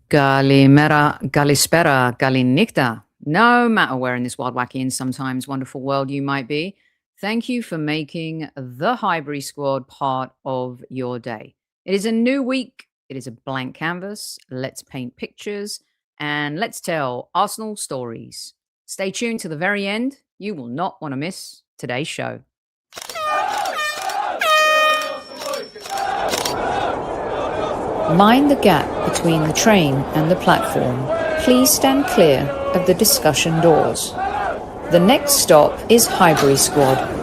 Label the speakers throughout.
Speaker 1: Galimera, Galispera, Galinicta. No matter where in this wild, wacky, and sometimes wonderful world you might be, thank you for making the Highbury Squad part of your day. It is a new week. It is a blank canvas. Let's paint pictures and let's tell Arsenal stories. Stay tuned to the very end. You will not want to miss today's show. Mind the gap between the train and the platform. Please stand clear of the discussion doors. The next stop is Highbury Squad.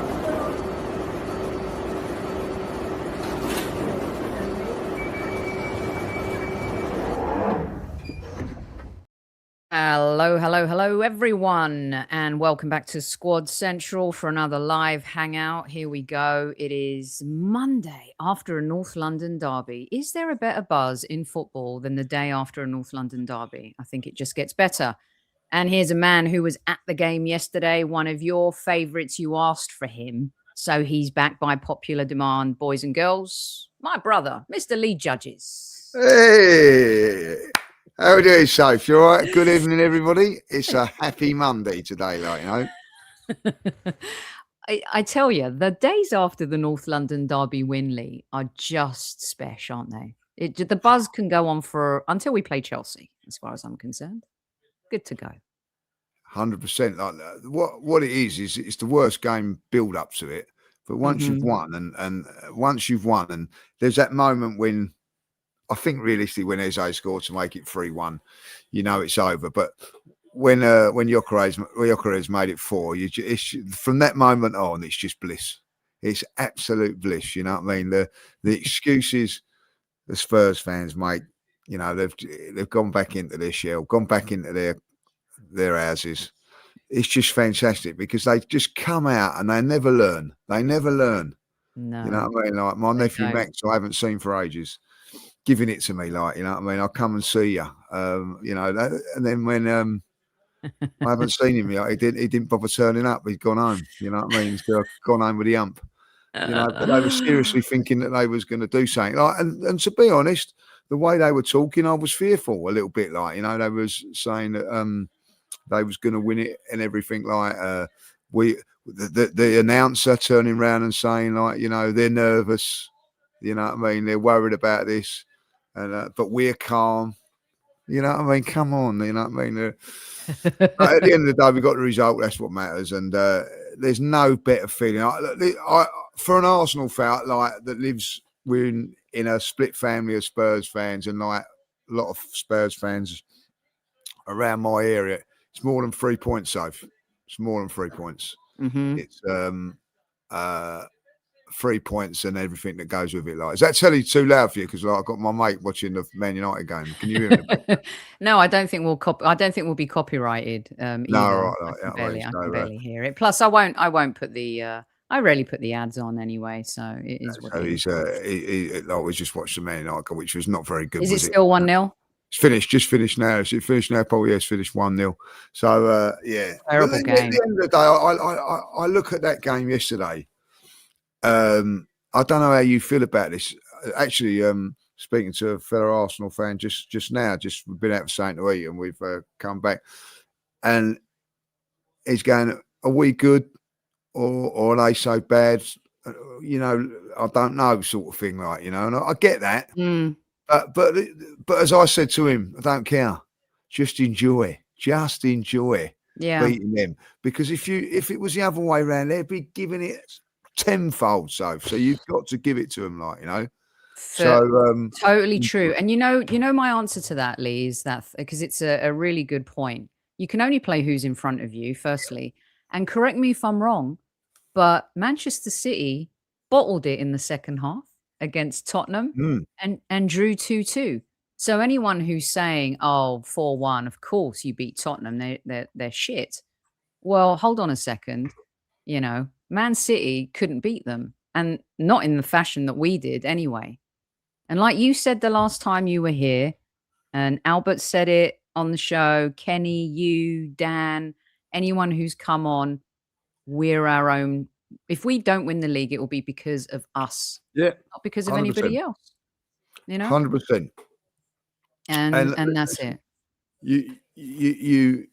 Speaker 1: Hello, everyone, and welcome back to Squad Central for another live hangout. Here we go. It is Monday after a North London derby. Is there a better buzz in football than the day after a North London derby? I think it just gets better. And here's a man who was at the game yesterday, one of your favourites. You asked for him, so he's back by popular demand, boys and girls. My brother, Mr. Lee Judges.
Speaker 2: Hey! How are you doing, Soph? You all right? Good evening, everybody. It's a happy Monday today, like, you know.
Speaker 1: I tell you, the days after the North London derby win, Lee, are just special, aren't they? The buzz can go on for until we play Chelsea, as far as I'm concerned. Good to go.
Speaker 2: 100%. Like what it is it's the worst game build up to it. But once you've won, and once you've won, and there's that moment when I think realistically when Eze scored to make it 3-1, you know it's over. But when Gyökeres made it 4, from that moment on, it's just bliss. It's absolute bliss. You know what I mean? The excuses the Spurs fans make, you know, they've gone back into their shell, gone back into their houses. It's just fantastic because they just come out and they never learn. They never learn.
Speaker 1: No.
Speaker 2: You know what I mean? Like my nephew Max, I haven't seen for ages, giving it to me, like, you know what I mean? I'll come and see you, you know. And then when I haven't seen him yet, he didn't bother turning up. He's gone home. You know what I mean? He's gone home with the ump. You know, but they were seriously thinking that they was going to do something. Like, and to be honest, the way they were talking, I was fearful a little bit. Like, you know, they was saying that they was going to win it and everything. Like the announcer turning around and saying, like, you know, they're nervous. You know what I mean? They're worried about this, and but we're calm. You know what I mean? Come on, you know what I mean? At the end of the day, we got the result. That's what matters. And there's no better feeling. For an Arsenal fan like that lives in a split family of Spurs fans, and like a lot of Spurs fans around my area, it's more than 3 points, Soph. It's more than 3 points. It's 3 points and everything that goes with it. Like, is that telly too loud for you? Because like, I've got my mate watching the Man United game. Can you hear me?
Speaker 1: No, I don't think we'll be copyrighted.
Speaker 2: No,
Speaker 1: either.
Speaker 2: right,
Speaker 1: I can barely hear it. Plus, I won't put the. I rarely put the ads on anyway, so it is what it is.
Speaker 2: We just watched the Man United, which was not very good.
Speaker 1: Is it still 1-0?
Speaker 2: It's finished. Just finished now. Is it finished now, Paul? Yes, finished 1-0. So yeah,
Speaker 1: terrible game.
Speaker 2: At the end of the day, I look at that game yesterday. I don't know how you feel about this. Actually, speaking to a fellow Arsenal fan just now, we've been out for something to eat and we've come back, and he's going, "Are we good, or are they so bad?" You know, I don't know, sort of thing, like, you know. And I get that, but as I said to him, I don't care. Just enjoy beating them, because if it was the other way around, they'd be giving it tenfold. So you've got to give it to them, like, you know. So
Speaker 1: totally true. And you know my answer to that, Lee, is that because it's a really good point. You can only play who's in front of you, firstly, and correct me if I'm wrong, but Manchester City bottled it in the second half against Tottenham and drew 2-2. So anyone who's saying, "Oh, 4-1, of course you beat Tottenham, they're shit." Well, hold on a second. You know, Man City couldn't beat them, and not in the fashion that we did anyway. And like you said the last time you were here, and Albert said it on the show, Kenny, you, Dan, anyone who's come on, we're our own. If we don't win the league, it will be because of us.
Speaker 2: Yeah.
Speaker 1: Not because of 100%. Anybody else. You know?
Speaker 2: 100%.
Speaker 1: And that's it.
Speaker 2: You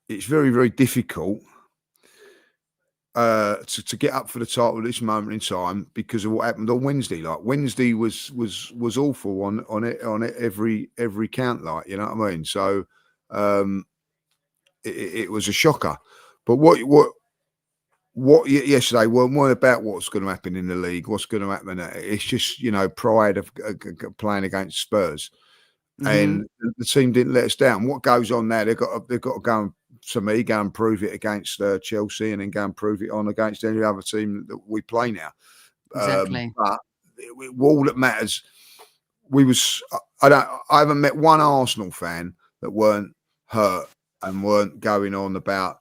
Speaker 2: it's very, very difficult to get up for the title at this moment in time because of what happened on Wednesday. Like Wednesday was awful on it every count. Like, you know what I mean? So it was a shocker. But what yesterday weren't about what's going to happen in the league, what's going to happen. It's just, you know, pride of playing against Spurs, and the team didn't let us down. What goes on now? They've got to go and, to me, go and prove it against Chelsea, and then go and prove it on against any other team that we play now.
Speaker 1: Exactly.
Speaker 2: But all that matters, I haven't met one Arsenal fan that weren't hurt and weren't going on about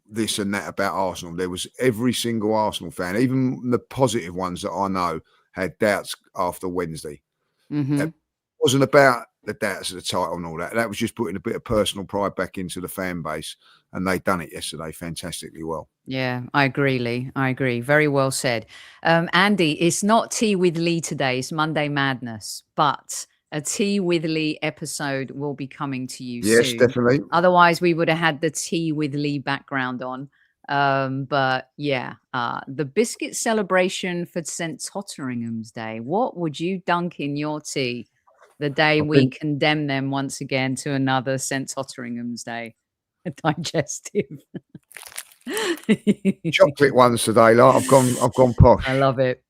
Speaker 2: this and that about Arsenal. There was every single Arsenal fan, even the positive ones that I know, had doubts after Wednesday. It wasn't about the doubts of the title and all that. That was just putting a bit of personal pride back into the fan base, and they done it yesterday fantastically well.
Speaker 1: Yeah, I agree, Lee. I agree. Very well said. Andy, it's not Tea with Lee today. It's Monday Madness, but a Tea with Lee episode will be coming to you soon.
Speaker 2: Yes, definitely.
Speaker 1: Otherwise, we would have had the Tea with Lee background on. But yeah, the biscuit celebration for St. Totteringham's Day. What would you dunk in your tea the day we condemn them once again to another St. Totteringham's Day? Digestive.
Speaker 2: Chocolate ones today, like I've gone posh.
Speaker 1: I love it.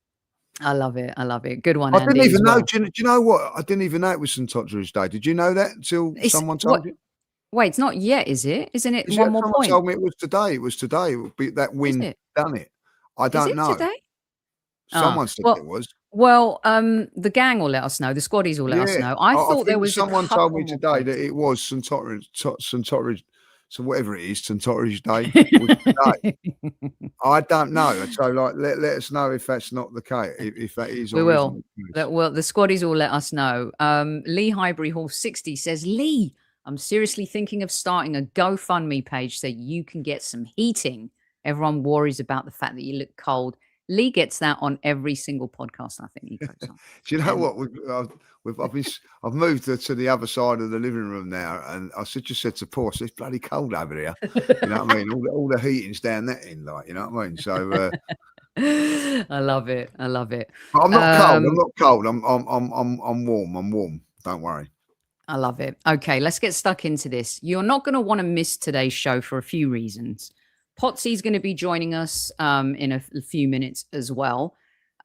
Speaker 1: I love it. I love it. Good one.
Speaker 2: I didn't
Speaker 1: Andy,
Speaker 2: even know.
Speaker 1: well.
Speaker 2: Do you know what? I didn't even know it was St. Totteringham's Day. Did you know that until someone told you?
Speaker 1: Wait, it's not yet, is it? Isn't it one more
Speaker 2: Someone
Speaker 1: point?
Speaker 2: told me it was today. It was today. It would be that win done it. I don't know.
Speaker 1: Today?
Speaker 2: Someone said it was.
Speaker 1: Well, the gang will let us know. The squaddies will let us know. I thought there was
Speaker 2: someone told me today that it was St. Totteringham's. So whatever it is, St. Totteringham's Day was today. I don't know. So like, let us know if that's not the case. If that is,
Speaker 1: we will. Well, the squaddies will let us know. Lee Highbury Hall 60 says, Lee, I'm seriously thinking of starting a GoFundMe page so you can get some heating. Everyone worries about the fact that you look cold. Lee gets that on every single podcast I think he goes on.
Speaker 2: Do you know what? I've moved to the other side of the living room now, and I just said to Paul, it's bloody cold over here. You know what I mean? All the heating's down that end, like, you know what I mean? So
Speaker 1: I love it. I love it.
Speaker 2: But I'm not cold. I'm not cold. I'm warm. I'm warm. Don't worry.
Speaker 1: I love it. Okay, let's get stuck into this. You're not going to want to miss today's show for a few reasons. Potsy's going to be joining us in a few minutes as well.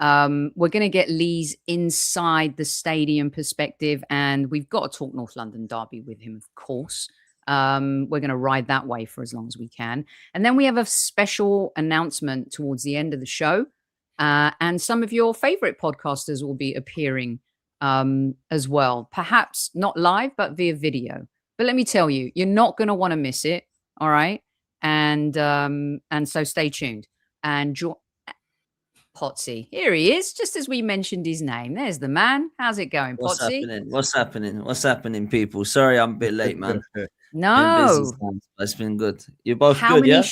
Speaker 1: We're going to get Lee's inside the stadium perspective, and we've got to talk North London Derby with him, of course. We're going to ride that way for as long as we can. And then we have a special announcement towards the end of the show. And some of your favorite podcasters will be appearing as well. Perhaps not live, but via video. But let me tell you, you're not going to want to miss it. All right. And so stay tuned. And Pottsy, here he is, just as we mentioned his name. There's the man. How's it going, Pottsy?
Speaker 3: What's happening, people? Sorry, I'm a bit late, man.
Speaker 1: No,
Speaker 3: it's been good. You're both good, yeah?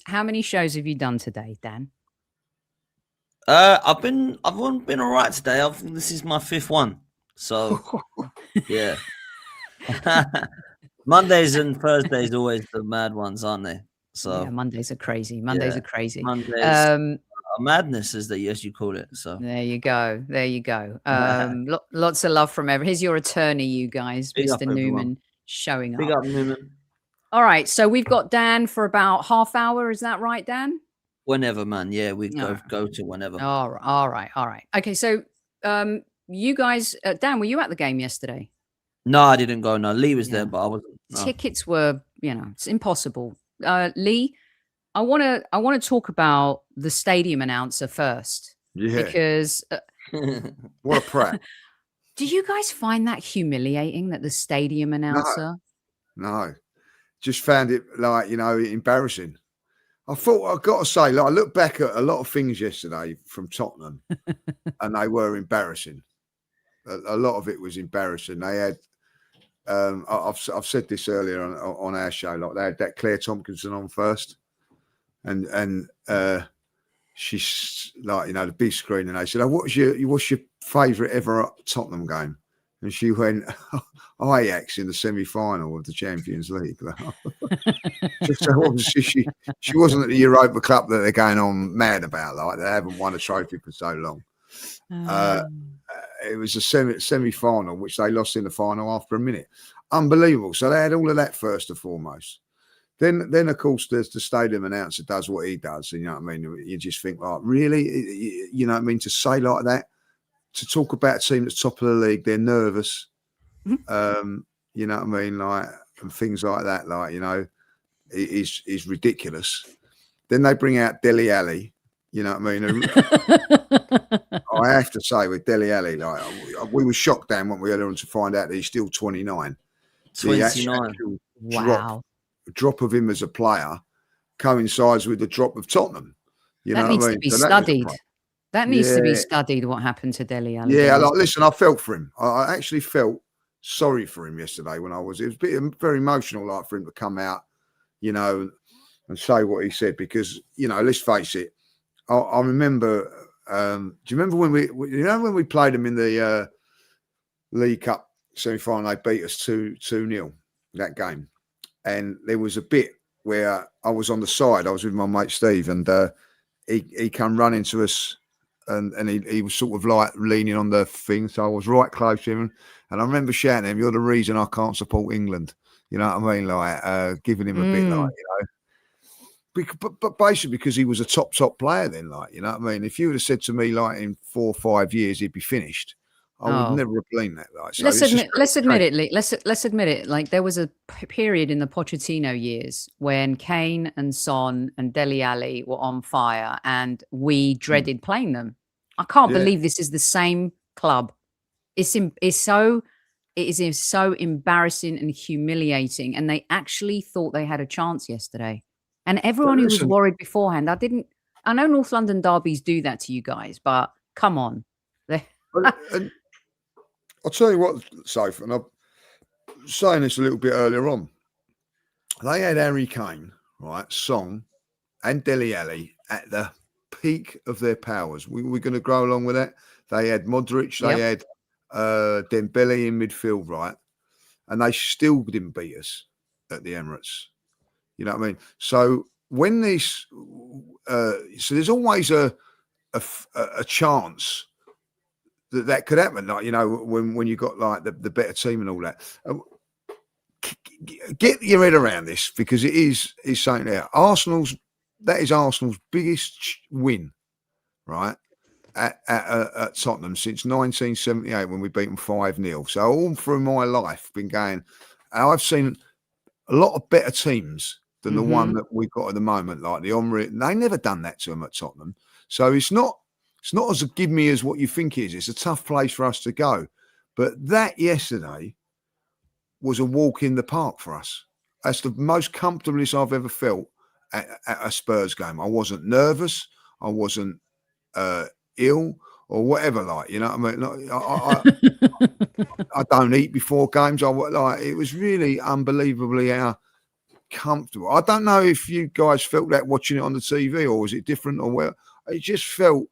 Speaker 1: How many shows have you done today, Dan?
Speaker 3: I've been all right today. I think this is my 5th one. So yeah. Mondays and Thursdays always the mad ones, aren't they? So
Speaker 1: yeah, Mondays are crazy. Mondays are crazy.
Speaker 3: Mondays madness, as you call it. So
Speaker 1: there you go. Lots of love from everyone. Here's your attorney, you guys,
Speaker 3: Big
Speaker 1: Mr. Newman, showing up.
Speaker 3: Big up, Newman.
Speaker 1: All right, so we've got Dan for about half hour. Is that right, Dan?
Speaker 3: Whenever, man. Yeah, we go to whenever.
Speaker 1: All right. Okay, so you guys, Dan, were you at the game yesterday?
Speaker 3: No, I didn't go. No, Lee was there, but I wasn't. No.
Speaker 1: Tickets were, it's impossible. Lee, I want to talk about the stadium announcer first.
Speaker 2: Yeah.
Speaker 1: Because
Speaker 2: what a prat.
Speaker 1: Do you guys find that humiliating that the stadium announcer?
Speaker 2: No. Just found it embarrassing. I thought, I've got to say, I looked back at a lot of things yesterday from Tottenham and they were embarrassing. A lot of it was embarrassing. They had, I've said this earlier on our show, they had that Claire Tompkinson on first. And she's the big screen, and they said, "Oh, what's your favourite ever Tottenham game?" and she went, Ajax in the semi-final of the Champions League. So obviously she wasn't at the Europa Cup that they're going on mad about. Like, they haven't won a trophy for so long. It was a semi-final, which they lost in the final after a minute. Unbelievable. So they had all of that first and foremost. Then of course, there's the stadium announcer does what he does. And, you know what I mean? You just think, like, really? You know what I mean? To say like that, to talk about a team that's top of the league, they're nervous. You know what I mean? Like, and things like that, like, you know, is ridiculous. Then they bring out Dele Alli. You know what I mean? I have to say, with Dele Alli, like, we were shocked, Dan, when we had on to find out that he's still 29.
Speaker 3: 29.
Speaker 1: Wow.
Speaker 2: Drop of him as a player coincides with the drop of Tottenham. You know
Speaker 1: that needs
Speaker 2: what I
Speaker 1: to
Speaker 2: mean?
Speaker 1: be
Speaker 2: So
Speaker 1: studied. That needs to be
Speaker 2: Yeah.
Speaker 1: studied. What happened to Dele Alli?
Speaker 2: Yeah, like, listen, I felt for him. I actually felt sorry for him yesterday when it was very emotional, like, for him to come out, you know, and say what he said, because, you know, let's face it, I remember. Do you remember when we played them in the League Cup semi-final? They beat us 2-0 that game, and there was a bit where I was on the side. I was with my mate Steve, and he come running to us, and he was sort of like leaning on the thing, so I was right close to him, and I remember shouting at him, "You're the reason I can't support England." You know what I mean? Like, giving him a bit, like, you know. But basically because he was a top player then, like, you know what I mean? If you would have said to me, like, in 4 or 5 years he'd be finished, I would never have believed that. Like, so
Speaker 1: let's admit it, Lee. Let's admit it. Like, there was a period in the Pochettino years when Kane and Son and Dele Alli were on fire, and we dreaded playing them. I can't believe this is the same club. It is so embarrassing and humiliating, and they actually thought they had a chance yesterday. And everyone who was worried beforehand, I know North London derbies do that to you guys, but come on.
Speaker 2: And I'll tell you what, Soph, and I'm saying this a little bit earlier on. They had Harry Kane, right, Son, and Dele Alli at the peak of their powers. We're going to grow along with that. They had Modric, they had Dembele in midfield, right, and they still didn't beat us at the Emirates. You know what I mean? So when this, so there's always a chance that could happen. Like, you know, when you got, like, the better team and all that. Get your head around this, because it is something there. That is Arsenal's biggest win, right, at Tottenham since 1978, when we beat them 5-0. So all through my life, been going, I've seen a lot of better teams than the one that we've got at the moment, like the Omri. They never done that to them at Tottenham. So it's not as a give me as what you think it is. It's a tough place for us to go. But that yesterday was a walk in the park for us. That's the most comfortableness I've ever felt at a Spurs game. I wasn't nervous. I wasn't ill or whatever, like, you know what I mean? I don't eat before games. It was really unbelievably how comfortable. I don't know if you guys felt that watching it on the TV, or was it different, or where it just felt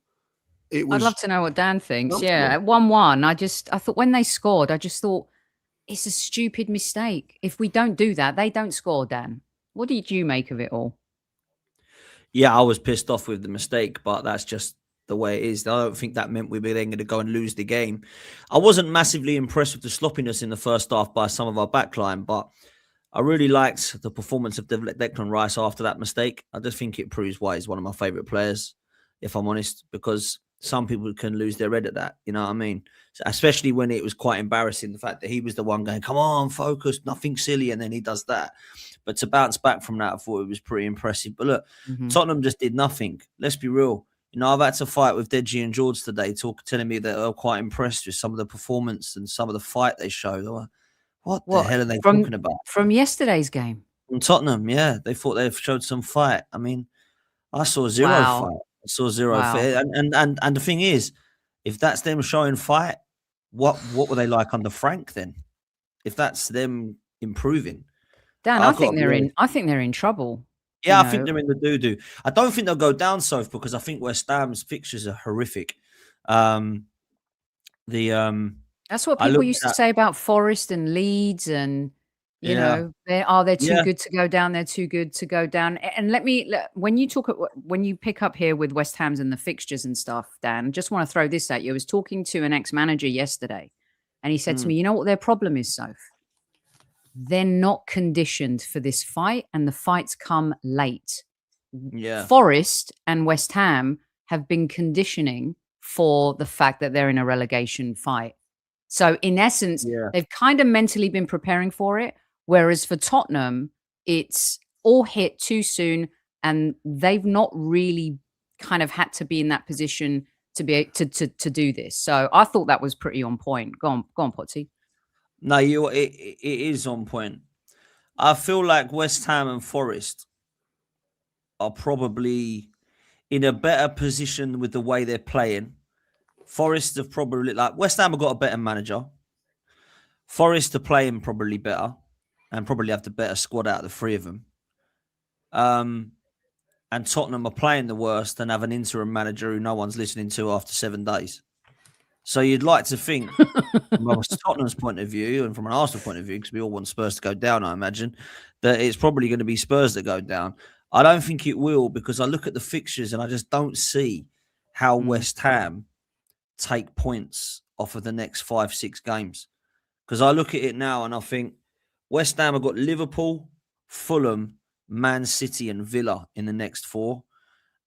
Speaker 2: it was.
Speaker 1: I'd love to know what Dan thinks. Yeah, at 1-1, I thought when they scored, I just thought it's a stupid mistake. If we don't do that, they don't score, Dan. What did you make of it all?
Speaker 3: Yeah, I was pissed off with the mistake, but that's just the way it is. I don't think that meant we were then going to go and lose the game. I wasn't massively impressed with the sloppiness in the first half by some of our backline, but I really liked the performance of Declan Rice after that mistake. I just think it proves why he's one of my favourite players, if I'm honest, because some people can lose their head at that. You know what I mean? So, especially when it was quite embarrassing, the fact that he was the one going, come on, focus, nothing silly, and then he does that. But to bounce back from that, I thought it was pretty impressive. But look, Tottenham just did nothing. Let's be real. You know, I've had to fight with Deji and George today, telling me that they're quite impressed with some of the performance and some of the fight they showed. What the hell are they talking about?
Speaker 1: From yesterday's game?
Speaker 3: From Tottenham, yeah. They thought they showed some fight. I mean, I saw zero fight. I saw zero fight. And the thing is, if that's them showing fight, what were they like under Frank then? If that's them improving.
Speaker 1: Dan, I think they're in trouble.
Speaker 3: Yeah, I think they're in the doo-doo. I don't think they'll go down, Soph, because I think West Ham's fixtures are horrific.
Speaker 1: That's what
Speaker 3: I
Speaker 1: people
Speaker 3: looked
Speaker 1: used to
Speaker 3: at
Speaker 1: say about Forest and Leeds, and you
Speaker 3: yeah,
Speaker 1: know, they're too
Speaker 3: yeah,
Speaker 1: good to go down. They're too good to go down. And when you pick up here with West Ham's and the fixtures and stuff, Dan, just want to throw this at you. I was talking to an ex-manager yesterday, and he said to
Speaker 3: mm,
Speaker 1: me, "You know what their problem is, Soph? They're not conditioned for this fight, and the fights come late.
Speaker 3: yeah,
Speaker 1: Forest and West Ham have been conditioning for the fact that they're in a relegation fight. So in essence,
Speaker 3: yeah.
Speaker 1: they've kind of mentally been preparing for it. Whereas for Tottenham, it's all hit too soon, and they've not really kind of had to be in that position to be to do this. So I thought that was pretty on point. Go on, Pottsy.
Speaker 3: No, it is on point. I feel like West Ham and Forest are probably in a better position with the way they're playing. Forest have probably like West Ham have got a better manager. Forest are playing probably better and probably have the better squad out of the three of them. And Tottenham are playing the worst and have an interim manager who no one's listening to after 7 days. So you'd like to think, from Tottenham's point of view and from an Arsenal point of view, because we all want Spurs to go down, I imagine, that it's probably going to be Spurs that go down. I don't think it will, because I look at the fixtures and I just don't see how West Ham take points off of the next 5-6 games. Because I look at it now and I think West Ham have got Liverpool, Fulham, Man City, and Villa in the next 4.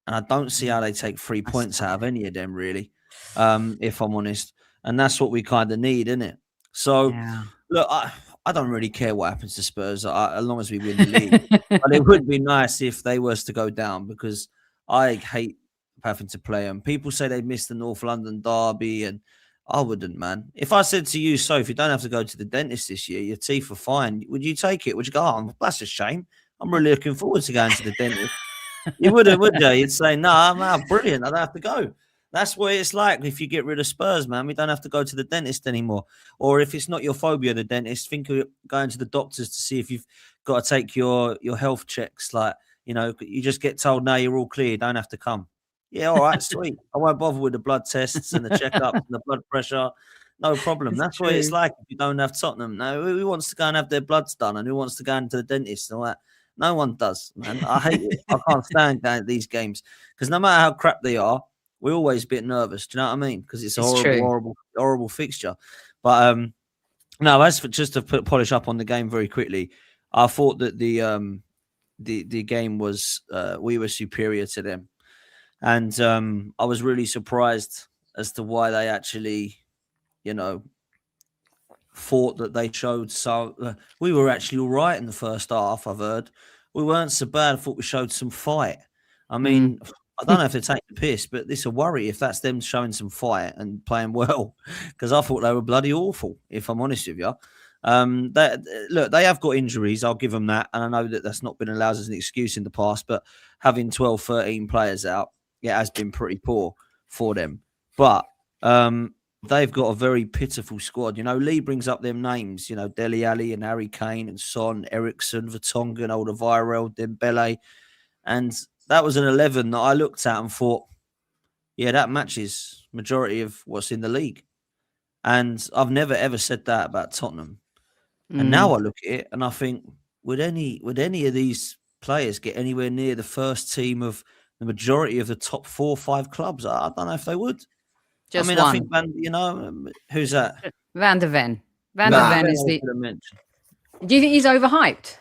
Speaker 3: And I don't see how they take 3 points out of any of them, really, if I'm honest. And that's what we kind of need, isn't it? So,
Speaker 1: Yeah.
Speaker 3: look, I don't really care what happens to Spurs as long as we win the league. But it would be nice if they was to go down, because I hate having to play them. People say they missed the North London derby, and I wouldn't, man. If I said to you, so if you don't have to go to the dentist this year, your teeth are fine, would you take it? Would you go, oh, that's a shame. I'm really looking forward to going to the dentist. You wouldn't, would you? You'd say, no, man, brilliant. I don't have to go. That's what it's like if you get rid of Spurs, man. We don't have to go to the dentist anymore. Or if it's not your phobia, the dentist, think of going to the doctors to see if you've got to take your health checks. Like, you know, you just get told, no, you're all clear. You don't have to come. Yeah, all right, sweet. I won't bother with the blood tests and the checkups and the blood pressure. No problem. That's what it's like if you don't have Tottenham. No, who wants to go and have their bloods done, and who wants to go into the dentist and all that? No one does, man. I hate it. I can't stand going to these games, because no matter how crap they are, we're always a bit nervous. Do you know what I mean? Because it's a horrible fixture. But no, as for just to polish up on the game very quickly, I thought that the game was we were superior to them, and I was really surprised as to why they actually, you know, thought that they showed so. We were actually all right in the first half. I've heard we weren't so bad. I thought we showed some fight. I mean, I don't know if they take the piss, but it's a worry if that's them showing some fight and playing well, because I thought they were bloody awful, if I'm honest with you. Look, they have got injuries. I'll give them that, and I know that that's not been allowed as an excuse in the past. But having 12, 13 players out, it has been pretty poor for them. But they've got a very pitiful squad. You know, Lee brings up them names, you know, Dele Alli and Harry Kane and Son, Ericsson, Vertonghen, Alderweireld, Dembele. And that was an 11 that I looked at and thought, yeah, that matches majority of what's in the league. And I've never, ever said that about Tottenham. And now I look at it and I think, would any of these players get anywhere near the first team of the majority of the top 4 or 5 clubs? I don't know if they would.
Speaker 1: Just
Speaker 3: I mean,
Speaker 1: one.
Speaker 3: I think, you know, who's that?
Speaker 1: Van der Ven. Van der Ven is the. Do you think he's overhyped?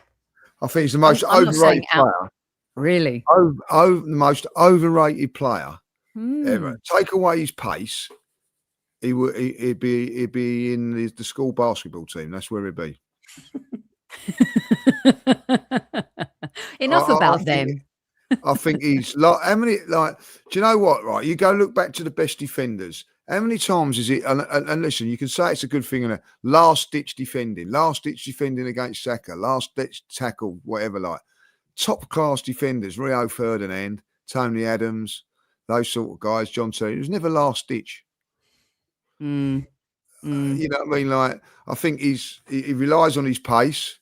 Speaker 2: I think he's the most overrated player.
Speaker 1: Really?
Speaker 2: The most overrated player ever. Take away his pace, he'd be in the school basketball team. That's where he'd be.
Speaker 1: Enough about them.
Speaker 2: I think he's like, how many, like, do you know what, right? You go look back to the best defenders. How many times is it, and listen, you can say it's a good thing, and last ditch defending against Saka, last ditch tackle, whatever, like, top class defenders, Rio Ferdinand, Tony Adams, those sort of guys, John Terry, it was never last ditch. You know what I mean? Like, I think he relies on his pace.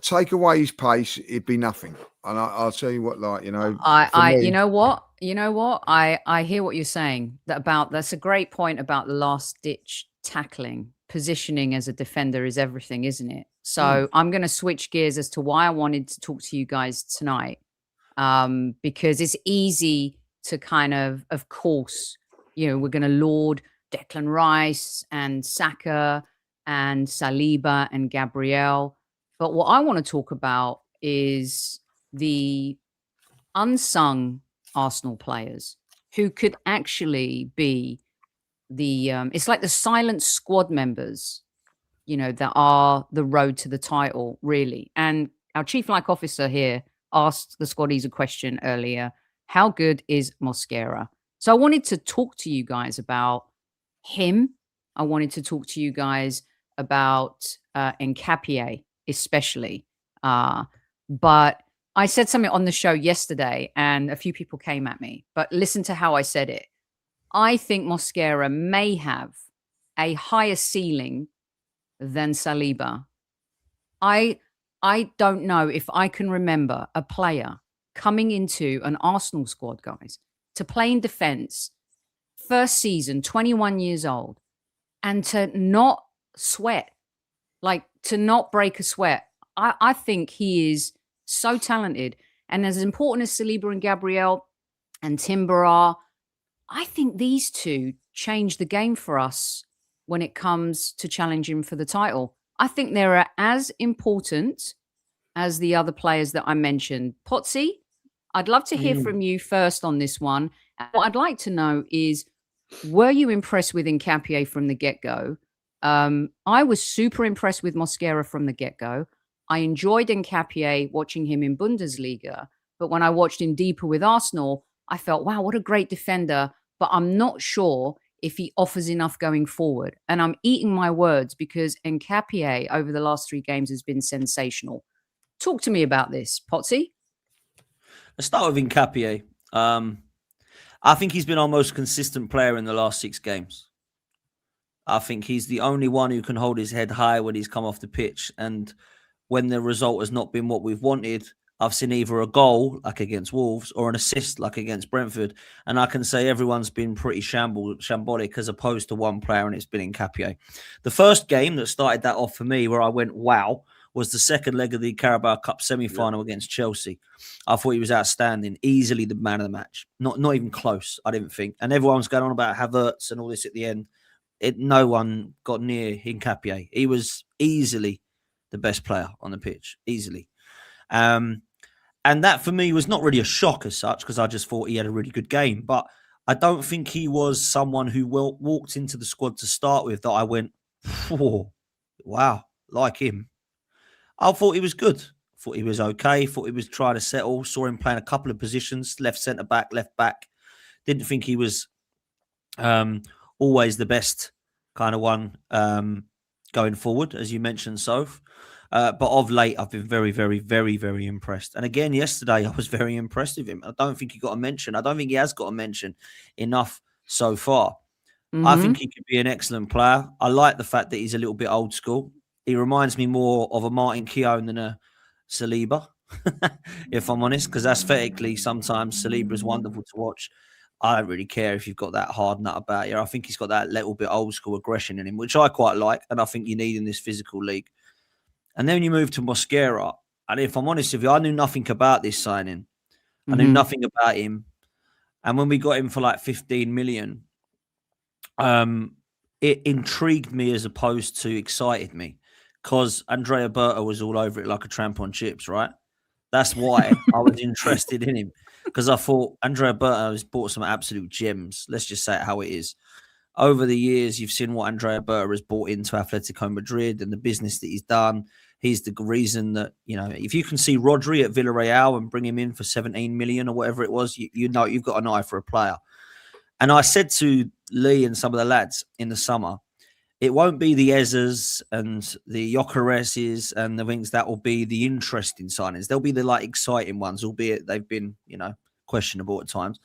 Speaker 2: Take away his pace, it'd be nothing. And I'll tell you what, like, you know,
Speaker 1: you know what? You know what? I hear what you're saying. That's a great point about the last ditch tackling. Positioning as a defender is everything, isn't it? So I'm going to switch gears as to why I wanted to talk to you guys tonight. Because it's easy to kind of course, we're going to laud Declan Rice and Saka and Saliba and Gabriel. But what I want to talk about is the unsung Arsenal players who could actually be it's like the silent squad members, that are the road to the title, really. And our chief like officer here asked the squaddies a question earlier. How good is Mosquera? So I wanted to talk to you guys about him. I wanted to talk to you guys about Nkapie, especially. But I said something on the show yesterday and a few people came at me. But listen to how I said it. I think Mosquera may have a higher ceiling than Saliba. I don't know if I can remember a player coming into an Arsenal squad, guys, to play in defence, first season, 21 years old, and to not sweat, like to not break a sweat. I think he is so talented. And as important as Saliba and Gabriel and Timber are, I think these two change the game for us when it comes to challenging for the title. I think they're as important as the other players that I mentioned. Pottsy, I'd love to hear from you first on this one. And what I'd like to know is, were you impressed with Nkapie from the get-go? I was super impressed with Mosquera from the get-go. I enjoyed Nkapie watching him in Bundesliga, but when I watched him deeper with Arsenal, I felt, wow, what a great defender, but I'm not sure if he offers enough going forward. And I'm eating my words because Nkapie over the last 3 games has been sensational. Talk to me about this, Pottsy.
Speaker 3: Let's start with Nkapie. I think he's been our most consistent player in the last 6 games. I think he's the only one who can hold his head high when he's come off the pitch. And when the result has not been what we've wanted, I've seen either a goal, like against Wolves, or an assist, like against Brentford. And I can say everyone's been pretty shambolic as opposed to one player, and it's been Nkapie. The first game that started that off for me, where I went, wow, was the second leg of the Carabao Cup semi-final against Chelsea. I thought he was outstanding, easily the man of the match. Not even close, I didn't think. And everyone's going on about Havertz and all this at the end. No one got near Nkapie. He was easily the best player on the pitch, easily. And that for me was not really a shock as such, because I just thought he had a really good game. But I don't think he was someone who walked into the squad to start with that I went, whoa, wow, like him. I thought he was good. Thought he was okay. Thought he was trying to settle. Saw him playing a couple of positions, left centre back, left back. Didn't think he was always the best kind of one going forward, as you mentioned, Soph. But of late, I've been very, very, very, very impressed. And again, yesterday, I was very impressed with him. I don't think he got a mention. I don't think he has got a mention enough so far. I think he could be an excellent player. I like the fact that he's a little bit old school. He reminds me more of a Martin Keown than a Saliba, if I'm honest, because aesthetically, sometimes Saliba is wonderful to watch. I don't really care if you've got that hard nut about you. I think he's got that little bit old school aggression in him, which I quite like, and I think you need in this physical league. And then you move to Mosquera, and if I'm honest with you, I knew nothing about this signing. I knew nothing about him. And when we got him for like 15 million, it intrigued me as opposed to excited me, because Andrea Berta was all over it like a tramp on chips, right? That's why I was interested in him, because I thought Andrea Berta has bought some absolute gems. Let's just say it how it is. Over the years, you've seen what Andrea Berta has bought into Atletico Madrid and the business that he's done. He's the reason that, if you can see Rodri at Villarreal and bring him in for 17 million or whatever it was, you know you've got an eye for a player. And I said to Lee and some of the lads in the summer, it won't be the Ezers and the Jokereses and the things that will be the interesting signings. They'll be the exciting ones, albeit they've been, questionable at times.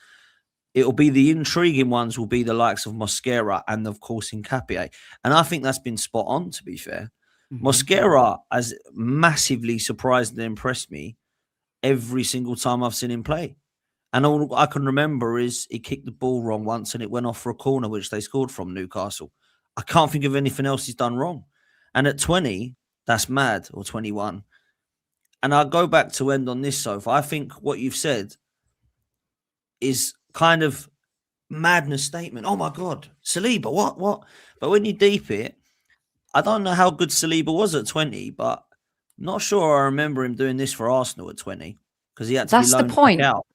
Speaker 3: It'll be the intriguing ones will be the likes of Mosquera and, of course, Nkapie. And I think that's been spot on, to be fair. Mosquera has massively surprised and impressed me every single time I've seen him play. And all I can remember is he kicked the ball wrong once and it went off for a corner, which they scored from Newcastle. I can't think of anything else he's done wrong. And at 20, that's mad, or 21. And I'll go back to end on this, Soph. I think what you've said is kind of madness statement. Oh my God, Saliba, what? But when you deep it, I don't know how good Saliba was at 20, but I'm not sure I remember him doing this for Arsenal at 20 because he had to
Speaker 1: That's
Speaker 3: be
Speaker 1: the
Speaker 3: loaned
Speaker 1: point.
Speaker 3: back out.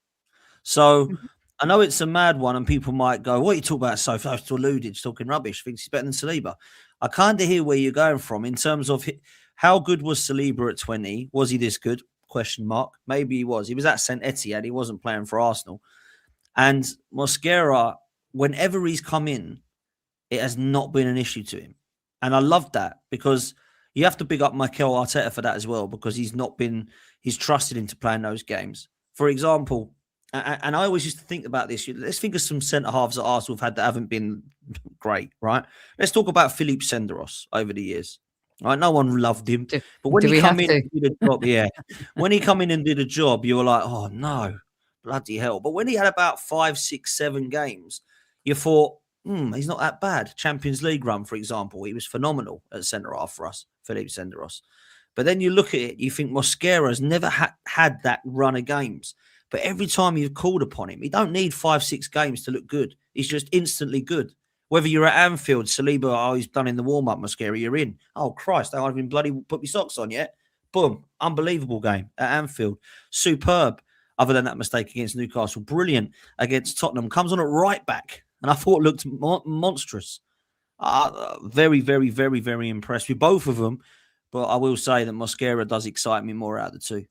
Speaker 3: So
Speaker 1: Mhm.
Speaker 3: I know it's a mad one, and people might go, "What are you talking about?" So I was alluded, talking rubbish. Thinks he's better than Saliba. I kind of hear where you're going from in terms of how good was Saliba at 20? Was he this good? Question mark. Maybe he was. He was at St Etienne. He wasn't playing for Arsenal. And Mosquera, whenever he's come in, it has not been an issue to him. And I love that because you have to big up Mikel Arteta for that as well, because he's trusted into playing those games. For example, and I always used to think about this. Let's think of some centre halves that Arsenal have had that haven't been great, right? Let's talk about Philippe Senderos over the years. Right, no one loved him, but when
Speaker 1: Do
Speaker 3: he
Speaker 1: we
Speaker 3: come
Speaker 1: have
Speaker 3: in
Speaker 1: to?
Speaker 3: and did a job, yeah, when he come in and did a job, you were like, oh no, bloody hell! But when he had about 5, 6, 7 games, you thought, he's not that bad. Champions League run, for example, he was phenomenal at centre half for us, Philippe Senderos. But then you look at it, you think Mosquera's never had that run of games. But every time you've called upon him, he don't need 5, 6 games to look good. He's just instantly good. Whether you're at Anfield, Saliba, oh, he's done in the warm-up, Mosquera, you're in. Oh, Christ, I haven't even bloody put my socks on yet. Boom, unbelievable game at Anfield. Superb, other than that mistake against Newcastle. Brilliant against Tottenham. Comes on at right back, and I thought looked monstrous. Very, very, very, very impressed with both of them. But I will say that Mosquera does excite me more out of the two.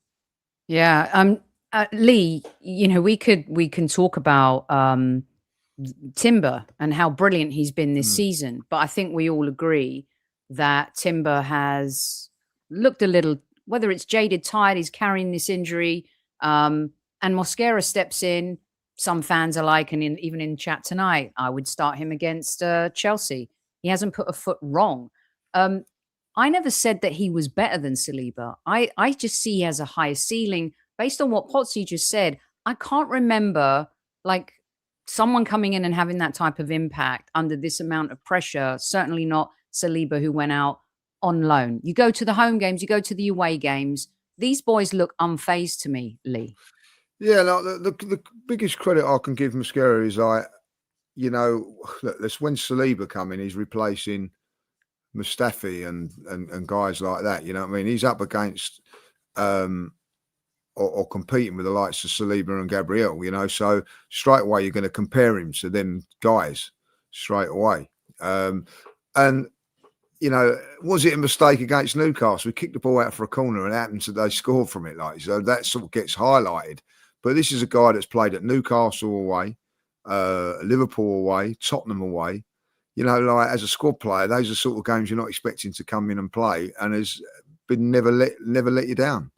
Speaker 1: Yeah. Lee, we can talk about Timber and how brilliant he's been this season, but I think we all agree that Timber has looked a little, whether it's jaded, tired, he's carrying this injury, and Mosquera steps in. Some fans are like, and even in chat tonight, I would start him against Chelsea. He hasn't put a foot wrong. I never said that he was better than Saliba. I just see he has a higher ceiling based on what Pottsy just said. I can't remember like someone coming in and having that type of impact under this amount of pressure. Certainly not Saliba, who went out on loan. You go to the home games, you go to the away games. These boys look unfazed to me, Lee.
Speaker 2: Yeah, no, the biggest credit I can give Mosquera is look, that's when Saliba come in, he's replacing Mustafi and guys like that. You know what I mean? He's up against or competing with the likes of Saliba and Gabriel, so straight away you're going to compare him to them guys straight away. And, was it a mistake against Newcastle? We kicked the ball out for a corner and it happens that they scored from it. So that sort of gets highlighted. But this is a guy that's played at Newcastle away, Liverpool away, Tottenham away. As a squad player, those are sort of games you're not expecting to come in and play, and has been never let you down.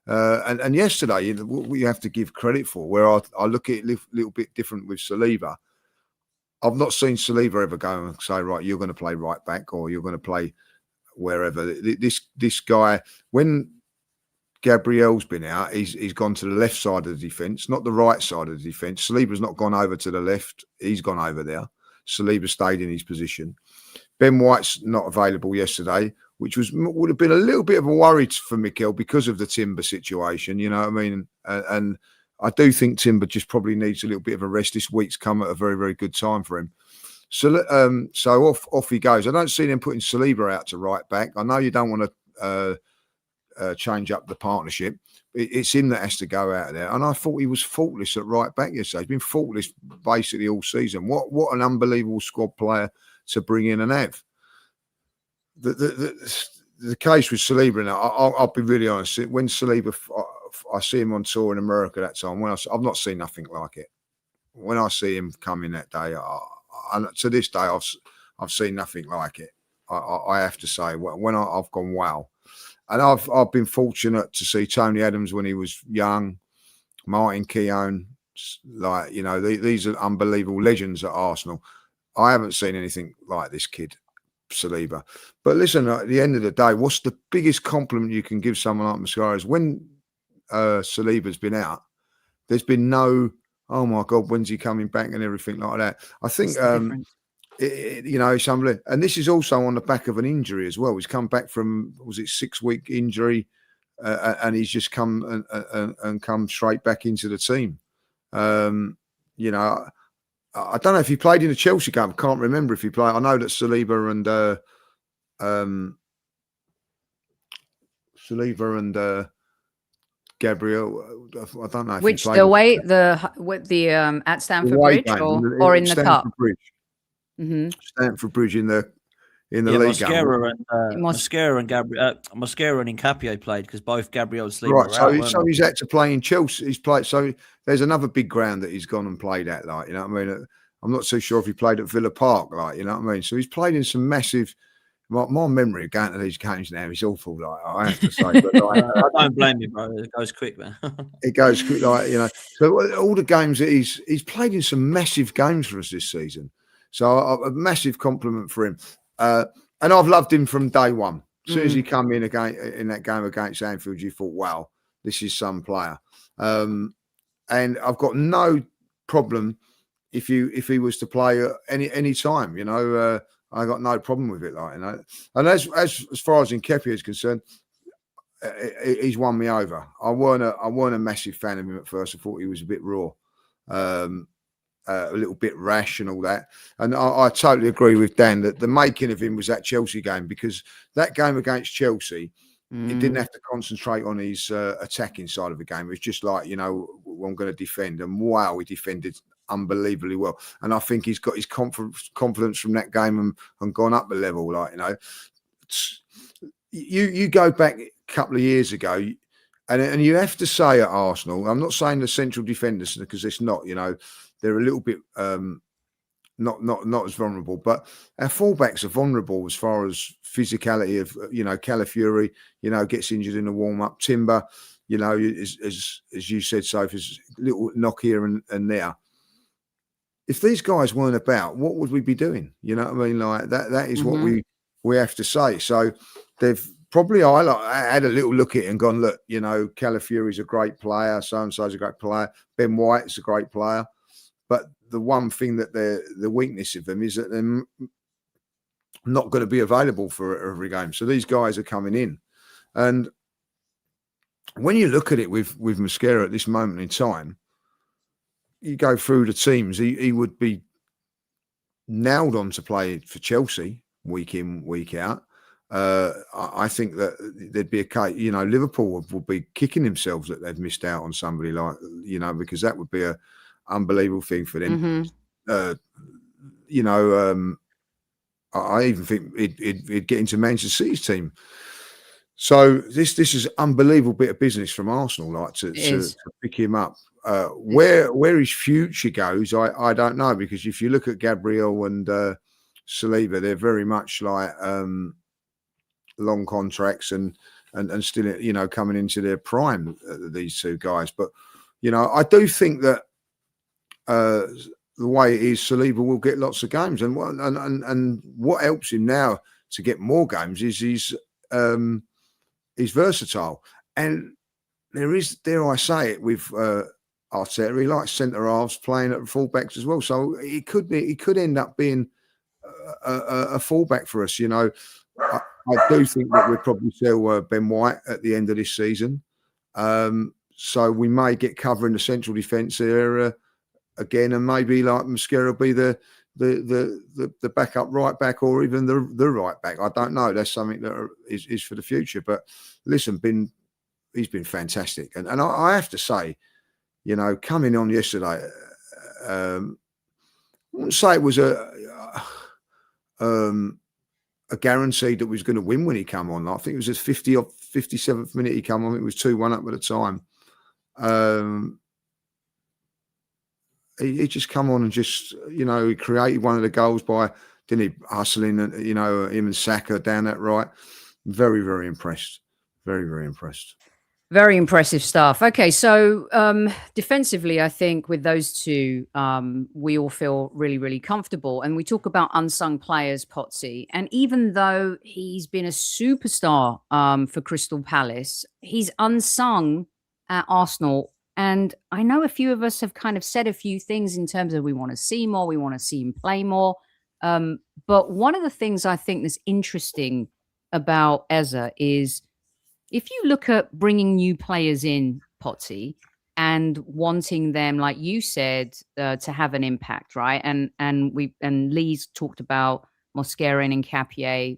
Speaker 2: And yesterday, what you have to give credit for, where I look at it a little bit different with Saliba. I've not seen Saliba ever go and say, right, you're going to play right back or you're going to play wherever. This guy, when Gabriel's been out, he's gone to the left side of the defence, not the right side of the defence. Saliba's not gone over to the left. He's gone over there. Saliba stayed in his position. Ben White's not available yesterday, which would have been a little bit of a worry for Mikel because of the Timber situation, you know what I mean? And I do think Timber just probably needs a little bit of a rest. This week's come at a very, very good time for him. So off he goes. I don't see them putting Saliba out to right back. I know you don't want to change up the partnership. It's him that has to go out of there. And I thought he was faultless at right back yesterday. He's been faultless basically all season. What an unbelievable squad player to bring in and have. The case with Saliba, and I'll be really honest. When Saliba, I see him on tour in America that time. I've not seen nothing like it. When I see him come in that day, to this day, I've seen nothing like it. I have to say, when I've gone wow. And I've been fortunate to see Tony Adams when he was young, Martin Keown, these are unbelievable legends at Arsenal. I haven't seen anything like this kid, Saliba. But listen, at the end of the day, what's the biggest compliment you can give someone like Mosquera is when Saliba's been out, there's been no oh my God, when's he coming back and everything like that. I think,
Speaker 1: It's the difference.
Speaker 2: it's unbelievable. And this is also on the back of an injury as well. He's come back from, was it 6-week injury? And he's just come and come straight back into the team. You know, I don't know if he played in the Chelsea game. I can't remember if he played. I know that Saliba and Gabriel. I don't know if
Speaker 1: Which
Speaker 2: he played
Speaker 1: the way the at Stamford
Speaker 2: away
Speaker 1: Bridge
Speaker 2: game
Speaker 1: or in the
Speaker 2: Stamford
Speaker 1: cup.
Speaker 2: Bridge.
Speaker 1: Mm-hmm.
Speaker 2: Stamford Bridge in the
Speaker 3: Yeah,
Speaker 2: league game.
Speaker 3: Mosquera and Nkapie played because both Gabriel and Saliba
Speaker 2: Right,
Speaker 3: were out,
Speaker 2: so he's had to play in Chelsea. He's played. So there's another big ground that he's gone and played at. Like, you know what I mean? I'm not so sure if he played at Villa Park. Like, you know what I mean? So he's played in some massive. My memory of going to these games now is awful. Like, I have to say, but like,
Speaker 3: I don't blame you, bro. It goes quick, man.
Speaker 2: it goes quick, like, you know. So all the games that he's played in some massive games for us this season. So a massive compliment for him. And I've loved him from day one. As soon as he come in again in that game against Anfield, you thought, "Wow, this is some player." And I've got no problem if he was to play any time. You know, I got no problem with it. Like, you know, and as far as Nkapie is concerned, he's won me over. I weren't a massive fan of him at first. I thought he was a bit raw. A little bit rash and all that. And I totally agree with Dan that the making of him was that Chelsea game, because that game against Chelsea, he didn't have to concentrate on his attacking side of the game. It was just like, you know, I'm going to defend. And wow, he defended unbelievably well. And I think he's got his confidence from that game and gone up a level. Like, you know, you go back a couple of years ago, and you have to say at Arsenal, I'm not saying the central defenders, because it's not, you know, they're a little bit not as vulnerable, but our fullbacks are vulnerable as far as physicality of, you know, Calafiori, you know, gets injured in the warm-up. Timber, you know, as you said, Sophie's little knock here and there. If these guys weren't about, what would we be doing? You know what I mean? Like that is what we have to say. So they've probably I had a little look at it and gone, look, you know, Calafiori's a great player, so-and-so's a great player, Ben White's a great player. But the one thing that the weakness of them is that they're not going to be available for every game. So these guys are coming in. And when you look at it with Mosquera at this moment in time, you go through the teams, he would be nailed on to play for Chelsea week in, week out. I think that there'd be a case, you know, Liverpool would be kicking themselves that they've missed out on somebody like, you know, because that would be a unbelievable thing for them. You know, I even think it'd get into Manchester City's team. So this is an unbelievable bit of business from Arsenal, like to pick him up. Where his future goes, I don't know, because if you look at Gabriel and Saliba, they're very much like long contracts and still, you know, coming into their prime, these two guys. But, you know, I do think that the way it is, Saliba will get lots of games, and what helps him now to get more games is he's versatile, and there is, dare I say it, with Arteta, he likes centre halves playing at fullbacks as well, so he could end up being a fullback for us. You know, I do think that we'll probably sell Ben White at the end of this season, so we may get cover in the central defence area again, and maybe like Mosquera will be the backup right back, or even the right back. I don't know. That's something that is for the future. But listen, he's been fantastic, and I have to say, you know, coming on yesterday, I wouldn't say it was a guarantee that we was going to win when he came on. I think it was his 50 or 57th minute he came on. It was 2-1 up at the time. He just come on and just, you know, he created one of the goals by, didn't he, hustling, you know, him and Saka down that right. Very, very impressed. Very, very impressed.
Speaker 1: Very impressive stuff. Okay, so defensively, I think with those two, we all feel really, really comfortable. And we talk about unsung players, Pottsy. And even though he's been a superstar for Crystal Palace, he's unsung at Arsenal And I know a few of us have kind of said a few things in terms of we want to see more, we want to see him play more. But one of the things I think that's interesting about Eza is if you look at bringing new players in, Pottsy, and wanting them, like you said, to have an impact, right? And Lee's talked about Mosquera and Capier,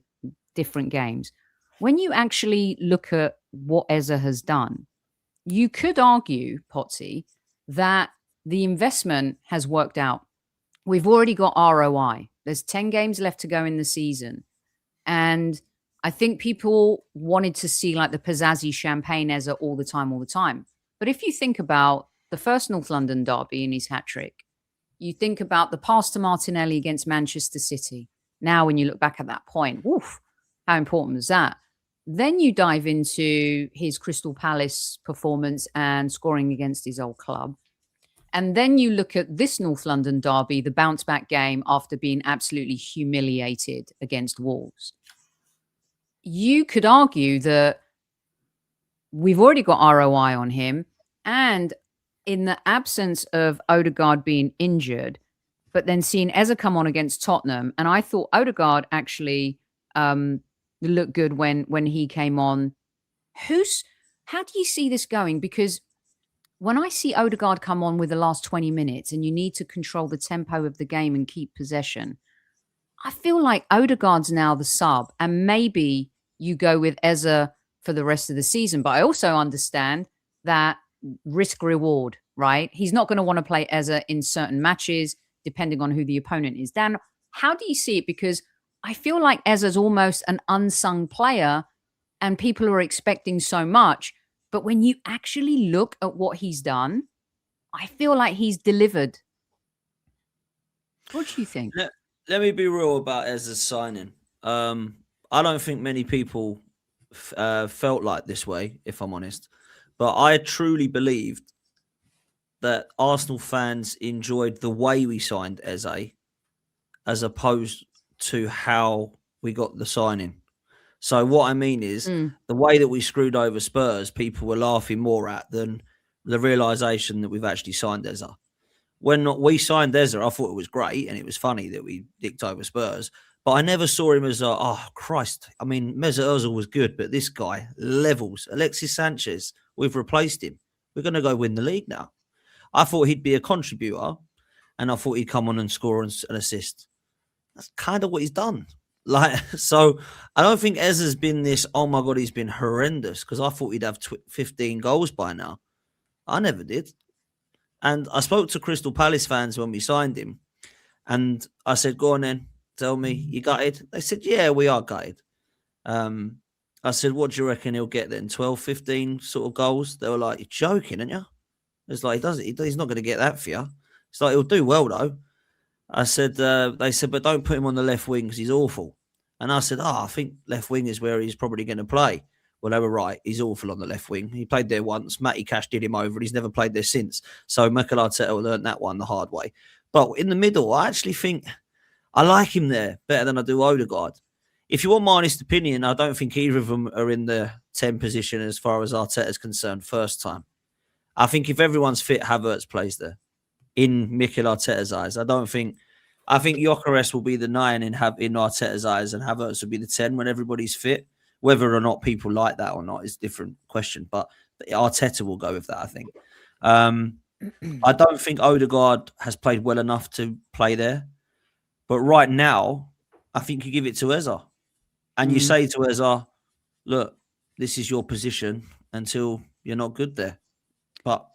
Speaker 1: different games. When you actually look at what Eza has done, you could argue, Pottsy, that the investment has worked out. We've already got ROI. There's 10 games left to go in the season. And I think people wanted to see like the pizzazzy champagne Eza all the time. But if you think about the first North London derby in his hat trick, you think about the pass to Martinelli against Manchester City. Now, when you look back at that point, woof, how important was that? Then you dive into his Crystal Palace performance and scoring against his old club. And then you look at this North London derby, the bounce back game after being absolutely humiliated against Wolves. You could argue that we've already got ROI on him. And in the absence of Odegaard being injured, but then seeing Eza come on against Tottenham, and I thought Odegaard actually looked good when he came on. How do you see this going? Because when I see Odegaard come on with the last 20 minutes and you need to control the tempo of the game and keep possession, I feel like Odegaard's now the sub, and maybe you go with Eza for the rest of the season. But I also understand that risk reward, right? He's not going to want to play Eza in certain matches, depending on who the opponent is. Dan, how do you see it? Because I feel like Eza's almost an unsung player and people are expecting so much. But when you actually look at what he's done, I feel like he's delivered. What do you think?
Speaker 3: Let me be real about Eza's signing. I don't think many people felt like this way, if I'm honest. But I truly believed that Arsenal fans enjoyed the way we signed Eze as opposed to how we got the signing. So what I mean is the way that we screwed over Spurs, people were laughing more at than the realisation that we've actually signed Eze. When we signed Eze, I thought it was great and it was funny that we dicked over Spurs. But I never saw him as oh, Christ. I mean, Mesut Ozil was good, but this guy levels. Alexis Sanchez, we've replaced him. We're going to go win the league now. I thought he'd be a contributor and I thought he'd come on and score an assist. That's kind of what he's done. So I don't think Eze's been this, oh my God, he's been horrendous, because I thought he'd have 15 goals by now. I never did. And I spoke to Crystal Palace fans when we signed him. And I said, go on then, tell me, you gutted? They said, yeah, we are gutted. I said, what do you reckon he'll get then? 12, 15 sort of goals? They were like, you're joking, aren't you? It's like, he's not going to get that for you. It's like, he'll do well though. I said, they said, but don't put him on the left wing because he's awful. And I said, I think left wing is where he's probably going to play. Well, they were right. He's awful on the left wing. He played there once. Matty Cash did him over and he's never played there since. So Mikel Arteta learned that one the hard way. But in the middle, I actually think I like him there better than I do Odegaard. If you want my honest opinion, I don't think either of them are in the 10 position as far as Arteta is concerned first time. I think if everyone's fit, Havertz plays there. In Mikel Arteta's eyes, I think Gyökeres will be the 9 in Arteta's eyes, and Havertz will be the 10 when everybody's fit. Whether or not people like that or not is a different question, but Arteta will go with that, I think. I don't think Odegaard has played well enough to play there, but right now, I think you give it to Eze, and you say to Eze, "Look, this is your position until you're not good there, but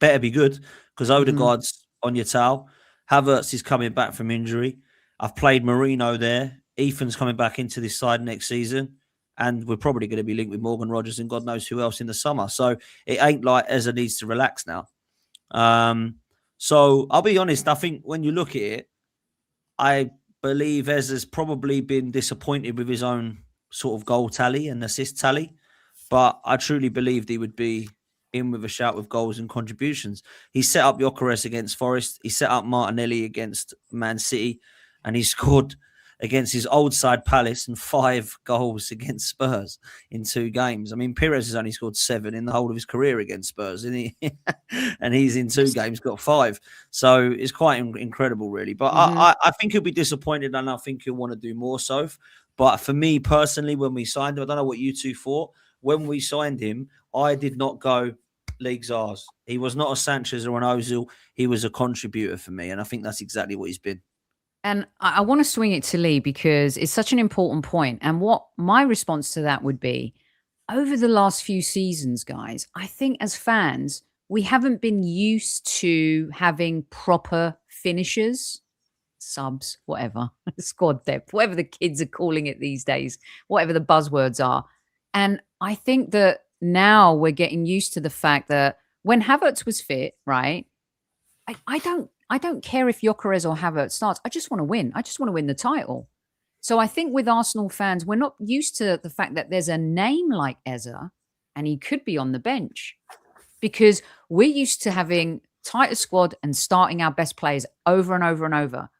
Speaker 3: better be good because Odegaard's on your tail. Havertz is coming back from injury. I've played Marino there. Ethan's coming back into this side next season. And we're probably going to be linked with Morgan Rogers and God knows who else in the summer. So it ain't like Eze needs to relax now. So I'll be honest. I think when you look at it, I believe Eze's probably been disappointed with his own sort of goal tally and assist tally. But I truly believed he would be in with a shout with goals and contributions. He set up Gyökeres against Forest. He set up Martinelli against Man City. And he scored against his old side Palace and 5 goals against Spurs in 2 games. I mean, Pires has only scored 7 in the whole of his career against Spurs, isn't he? And he's in 2 games got 5. So it's quite incredible, really. But I think he'll be disappointed, and I think he'll want to do more so. But for me personally, when we signed him, I don't know what you two thought. When we signed him, I did not go, league's ours. He was not a Sanchez or an Ozil. He was a contributor for me. And I think that's exactly what he's been.
Speaker 1: And I want to swing it to Lee because it's such an important point. And what my response to that would be, over the last few seasons, guys, I think as fans, we haven't been used to having proper finishers, subs, whatever, squad depth, whatever the kids are calling it these days, whatever the buzzwords are. And I think that now we're getting used to the fact that when Havertz was fit, right, I don't care if Gyökeres or Havertz starts. I just want to win. I just want to win the title. So I think with Arsenal fans, we're not used to the fact that there's a name like Eze and he could be on the bench, because we're used to having tighter squad and starting our best players over and over and over.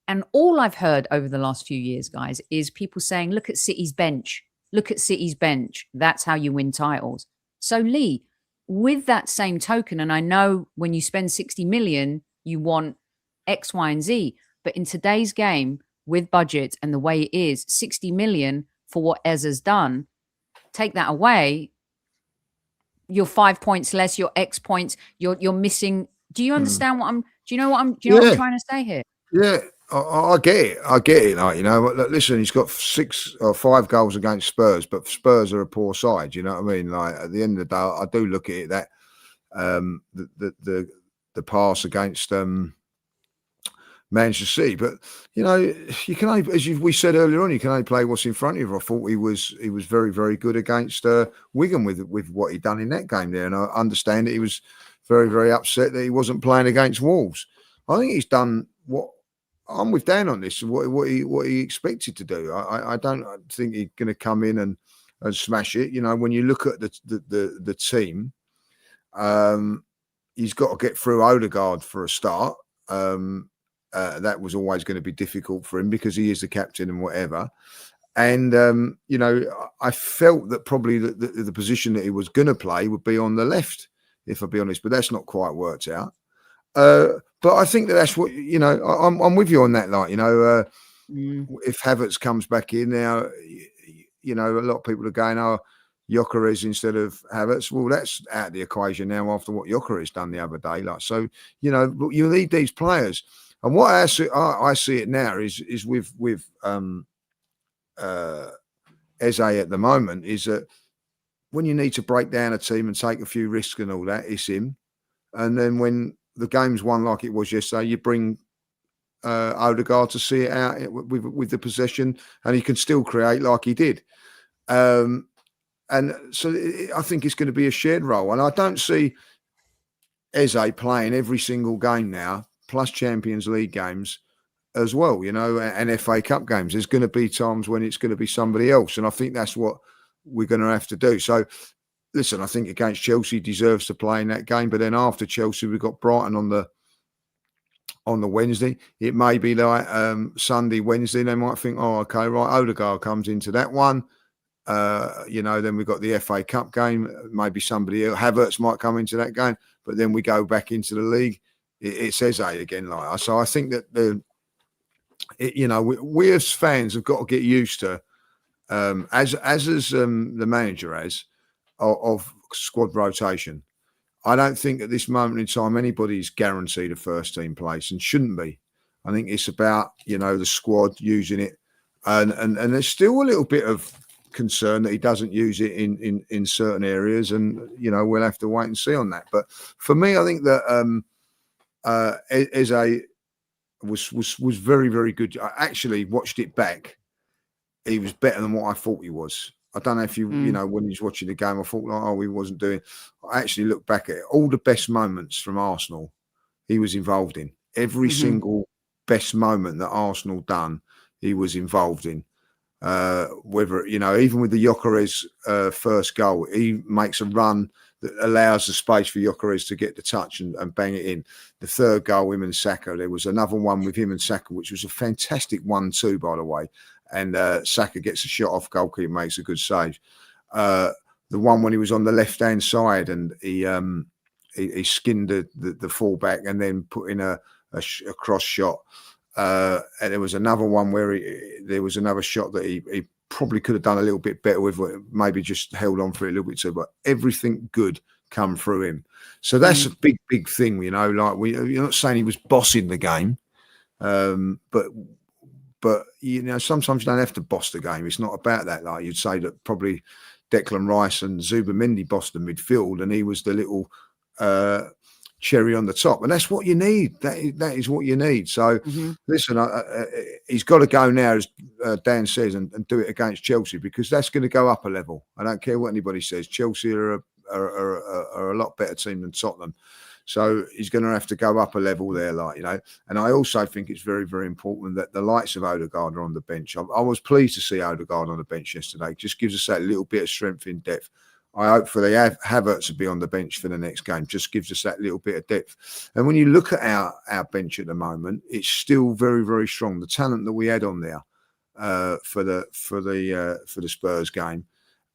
Speaker 1: And all I've heard over the last few years, guys, is people saying, look at City's bench. Look at City's bench. That's how you win titles. So Lee, with that same token, and I know when you spend 60 million, you want X, Y, and Z. But in today's game, with budget and the way it is, 60 million for what Eze's done, take that away, you're 5 points less, you're X points, you're missing. Do you understand what I'm, do you know what I'm trying to say here?
Speaker 2: Yeah. I get it. I get it. Like, you know, listen, he's got 6 or 5 goals against Spurs, but Spurs are a poor side. You know what I mean? Like, at the end of the day, I do look at it that the pass against Manchester City, but you know, you can only, as we said earlier on, you can only play what's in front of you. I thought he was very, very good against Wigan with what he'd done in that game there, and I understand that he was very, very upset that he wasn't playing against Wolves. I think he's done what. I'm with Dan on this. What he expected to do. I don't think he's going to come in and smash it. You know, when you look at the team, he's got to get through Odegaard for a start. That was always going to be difficult for him because he is the captain and whatever. And you know, I felt that probably the position that he was going to play would be on the left, if I'll be honest. But that's not quite worked out. But I think that's what, you know, I'm with you on that. Like, you know, if Havertz comes back in now, you know, a lot of people are going, oh, Gyökeres instead of Havertz. Well, that's out of the equation now after what Gyökeres done the other day. Like, so, you know, you need these players. And what I see it now is with Eze at the moment is that when you need to break down a team and take a few risks and all that, it's him. And then when the game's won like it was yesterday, you bring Odegaard to see it out with the possession, and he can still create like he did. And so I think it's going to be a shared role. And I don't see Eze playing every single game now, plus Champions League games as well, you know, and FA Cup games. There's going to be times when it's going to be somebody else. And I think that's what we're going to have to do. So, listen, I think against Chelsea he deserves to play in that game. But then after Chelsea, we've got Brighton on the Wednesday. It may be like Sunday, Wednesday. They might think, oh, okay, right, Odegaard comes into that one. You know, then we've got the FA Cup game. Maybe somebody else, Havertz might come into that game. But then we go back into the league. It says A again, like. So I think that you know, we as fans have got to get used to, as the manager has, of squad rotation. I don't think at this moment in time anybody's guaranteed a first team place and shouldn't be. I think it's about, you know, the squad using it, and there's still a little bit of concern that he doesn't use it in certain areas, and you know, we'll have to wait and see on that. But for me, I think that Eze was very, very good. I actually watched it back. He was better than what I thought he was. I don't know if you know, when he was watching the game, I thought, like, oh, he wasn't doing. I actually looked back at it. All the best moments from Arsenal, he was involved in. Every single best moment that Arsenal done, he was involved in. Whether, even with the Gyökeres first goal, he makes a run that allows the space for Gyökeres to get the touch and bang it in. The third goal, him and Saka, there was another one with him and Saka, which was a fantastic 1-2, by the way. And Saka gets a shot off goalkeeper, makes a good save. The one when he was on the left-hand side and he skinned the fullback and then put in a cross shot. And there was another one where there was another shot that he probably could have done a little bit better with, maybe just held on for it a little bit too, but everything good come through him. So that's a big thing, like you're not saying he was bossing the game, but sometimes you don't have to boss the game. It's not about that. Like you'd say that probably Declan Rice and Zubimendi bossed the midfield and he was the little cherry on the top, and that's what you need. That is what you need. So listen, he's got to go now, as Dan says, and do it against Chelsea, because that's going to go up a level. I don't care what anybody says. Chelsea are a lot better team than Tottenham, so he's going to have to go up a level there, And I also think it's very, very important that the likes of Odegaard are on the bench. I was pleased to see Odegaard on the bench yesterday. It just gives us that little bit of strength in depth. I hopefully Havertz to be on the bench for the next game. Just gives us that little bit of depth. And when you look at our bench at the moment, it's still very, very strong. The talent that we had on there for the Spurs game,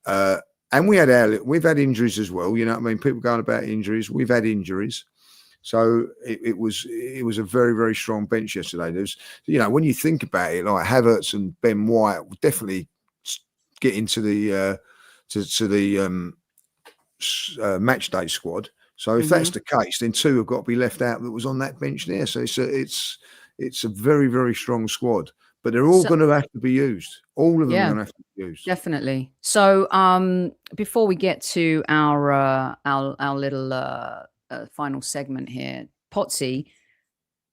Speaker 2: and we've had injuries as well. People going about injuries. We've had injuries, so it was a very, very strong bench yesterday. There's, when you think about it, like Havertz and Ben White will definitely get into the match day squad. So if that's the case, then two have got to be left out that was on that bench there. So it's a very, very strong squad, but they're all going to have to be used. All of them are going to have to be used.
Speaker 1: Definitely. So before we get to our little final segment here, Pottsy,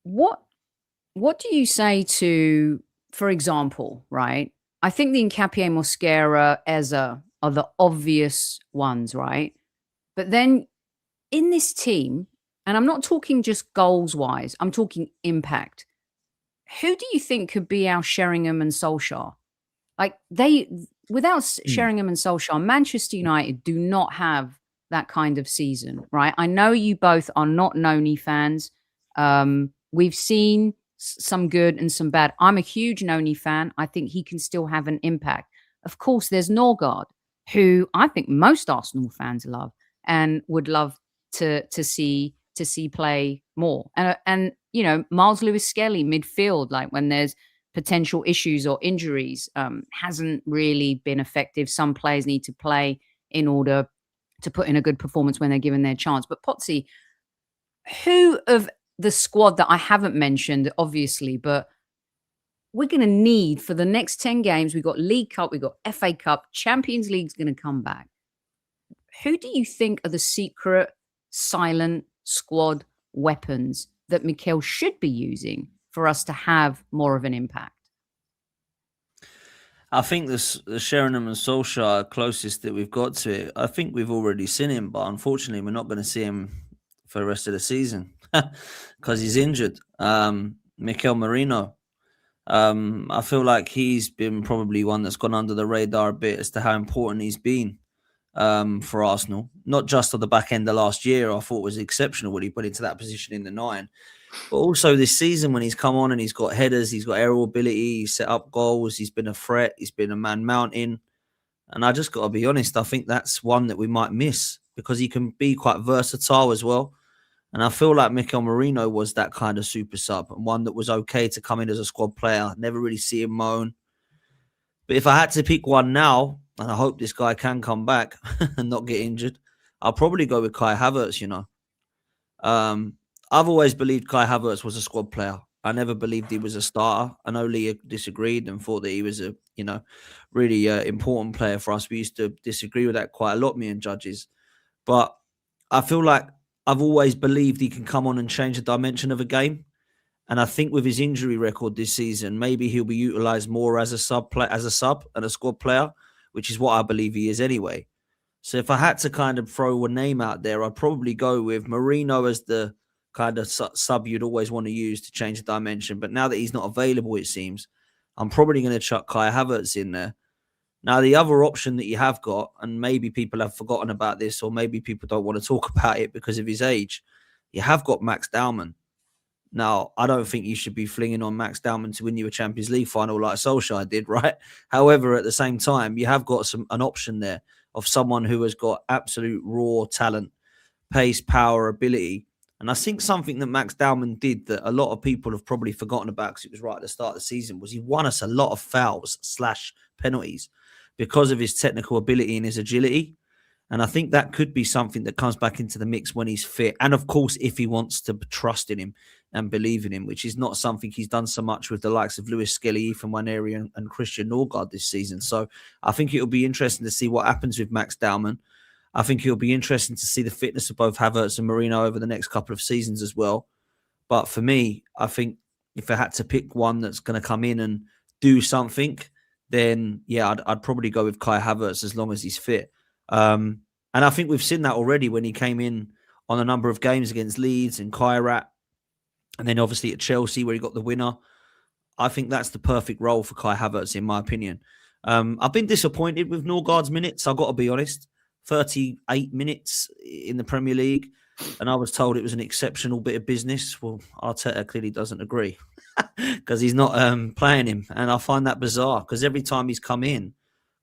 Speaker 1: what do you say to, for example, right? I think the Nkapie, Mosquera, Eza are the obvious ones, right? But then in this team, and I'm not talking just goals-wise, I'm talking impact. Who do you think could be our Sheringham and Solskjaer? Like without Sheringham and Solskjaer, Manchester United do not have that kind of season, right? I know you both are not Noni fans. We've seen some good and some bad. I'm a huge Noni fan. I think he can still have an impact. Of course, there's Norgard, who I think most Arsenal fans love and would love to see play more. And Miles Lewis-Skelly midfield, like when there's potential issues or injuries, hasn't really been effective. Some players need to play in order to put in a good performance when they're given their chance. But Pottsy, who of the squad that I haven't mentioned, obviously, but we're going to need for the next 10 games, we've got League Cup, we've got FA Cup, Champions League's going to come back. Who do you think are the secret, silent squad weapons that Mikel should be using for us to have more of an impact?
Speaker 3: I think the Sheringham and Solskjaer are closest that we've got to it. I think we've already seen him, but unfortunately we're not going to see him for the rest of the season because he's injured. Mikel Merino. I feel like he's been probably one that's gone under the radar a bit as to how important he's been for Arsenal. Not just on the back end of last year, I thought was exceptional what he put into that position in the 9. But also this season when he's come on and he's got headers, he's got aerial ability, he's set up goals, he's been a threat, he's been a man mountain. And I just got to be honest, I think that's one that we might miss because he can be quite versatile as well. And I feel like Mikel Merino was that kind of super sub and one that was okay to come in as a squad player. Never really see him moan. But if I had to pick one now, and I hope this guy can come back and not get injured, I'll probably go with Kai Havertz, I've always believed Kai Havertz was a squad player. I never believed he was a starter. I know Leah disagreed and thought that he was a, really important player for us. We used to disagree with that quite a lot, me and judges. But I feel like I've always believed he can come on and change the dimension of a game. And I think with his injury record this season, maybe he'll be utilised more as a sub and a squad player, which is what I believe he is anyway. So if I had to kind of throw a name out there, I'd probably go with Merino as the kind of sub you'd always want to use to change the dimension. But now that he's not available, it seems, I'm probably going to chuck Kai Havertz in there. Now, the other option that you have got, and maybe people have forgotten about this, or maybe people don't want to talk about it because of his age, you have got Max Dowman. Now, I don't think you should be flinging on Max Dowman to win you a Champions League final like Solskjaer did, right? However, at the same time, you have got an option there of someone who has got absolute raw talent, pace, power, ability. And I think something that Max Dowman did that a lot of people have probably forgotten about because it was right at the start of the season was he won us a lot of fouls / penalties because of his technical ability and his agility. And I think that could be something that comes back into the mix when he's fit. And of course, if he wants to trust in him and believe in him, which is not something he's done so much with the likes of Lewis Skelly, Ethan Nwaneri and Christian Norgard this season. So I think it'll be interesting to see what happens with Max Dowman. I think it'll be interesting to see the fitness of both Havertz and Marino over the next couple of seasons as well. But for me, I think if I had to pick one that's going to come in and do something, then yeah, I'd probably go with Kai Havertz as long as he's fit. And I think we've seen that already when he came in on a number of games against Leeds and Kairat, and then obviously at Chelsea where he got the winner. I think that's the perfect role for Kai Havertz, in my opinion. I've been disappointed with Norgard's minutes, I've got to be honest. 38 minutes in the Premier League, and I was told it was an exceptional bit of business. Well, Arteta clearly doesn't agree because he's not playing him, and I find that bizarre because every time he's come in,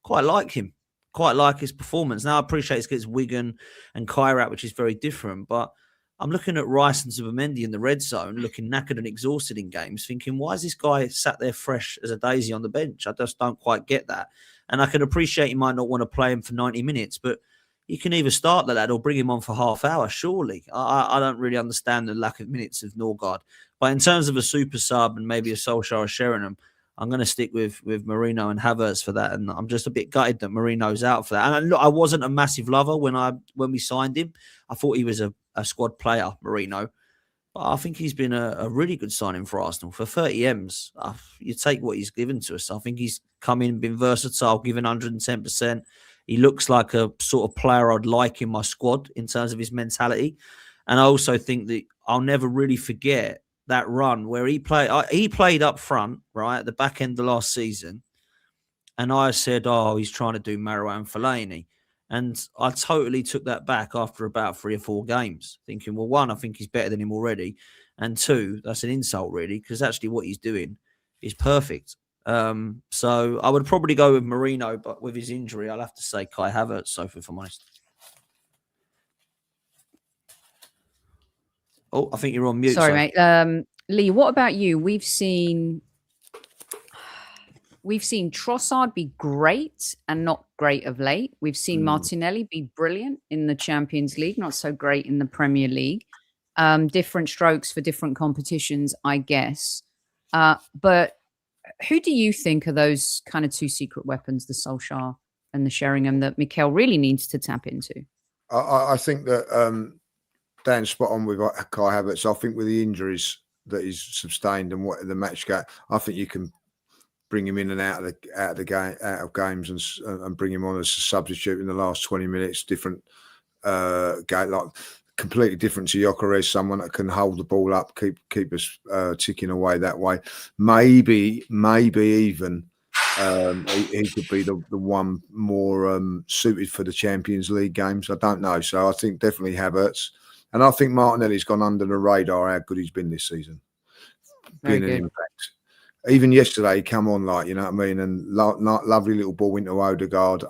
Speaker 3: quite like him. Quite like his performance. Now, I appreciate it's against Wigan and Kairat, which is very different, but I'm looking at Rice and Zubimendi in the red zone, looking knackered and exhausted in games, thinking, why is this guy sat there fresh as a daisy on the bench? I just don't quite get that. And I can appreciate you might not want to play him for 90 minutes, but you can either start the lad or bring him on for half hour, surely. I don't really understand the lack of minutes of Norgard. But in terms of a super sub and maybe a Solskjaer or Sheringham, I'm going to stick with Marino and Havertz for that. And I'm just a bit gutted that Marino's out for that. And look, I wasn't a massive lover when we signed him. I thought he was a squad player, Marino. But I think he's been a really good signing for Arsenal. For 30 M's, you take what he's given to us. I think he's come in, been versatile, given 110%. He looks like a sort of player I'd like in my squad in terms of his mentality. And I also think that I'll never really forget that run where he played up front, right, at the back end of last season. And I said, oh, he's trying to do Marouane Fellaini. And I totally took that back after about 3 or 4 games, thinking, well, one, I think he's better than him already. And two, that's an insult, really, because actually what he's doing is perfect. So I would probably go with Marino, but with his injury, I'll have to say Kai Havertz, Sophie, if I'm honest. Oh, I think you're on mute.
Speaker 1: Sorry, mate. Lee, what about you? We've seen Trossard be great and not great of late. We've seen Martinelli be brilliant in the Champions League, not so great in the Premier League. Different strokes for different competitions, I guess. But who do you think are those kind of two secret weapons, the Solskjaer and the Sheringham, that Mikel really needs to tap into?
Speaker 2: I think that Dan's spot on with Kai Havertz. I think with the injuries that he's sustained and what the match gap, I think you can bring him in and out of the game, out of games, and bring him on as a substitute in the last 20 minutes. Different game, like completely different to Gyökeres, someone that can hold the ball up, keep us ticking away that way. Maybe even he could be the one more suited for the Champions League games. I don't know. So I think definitely Havertz. And I think Martinelli's gone under the radar how good he's been this season. Being an impact. Even yesterday, he come on like, you know what I mean? And lovely little ball into Odegaard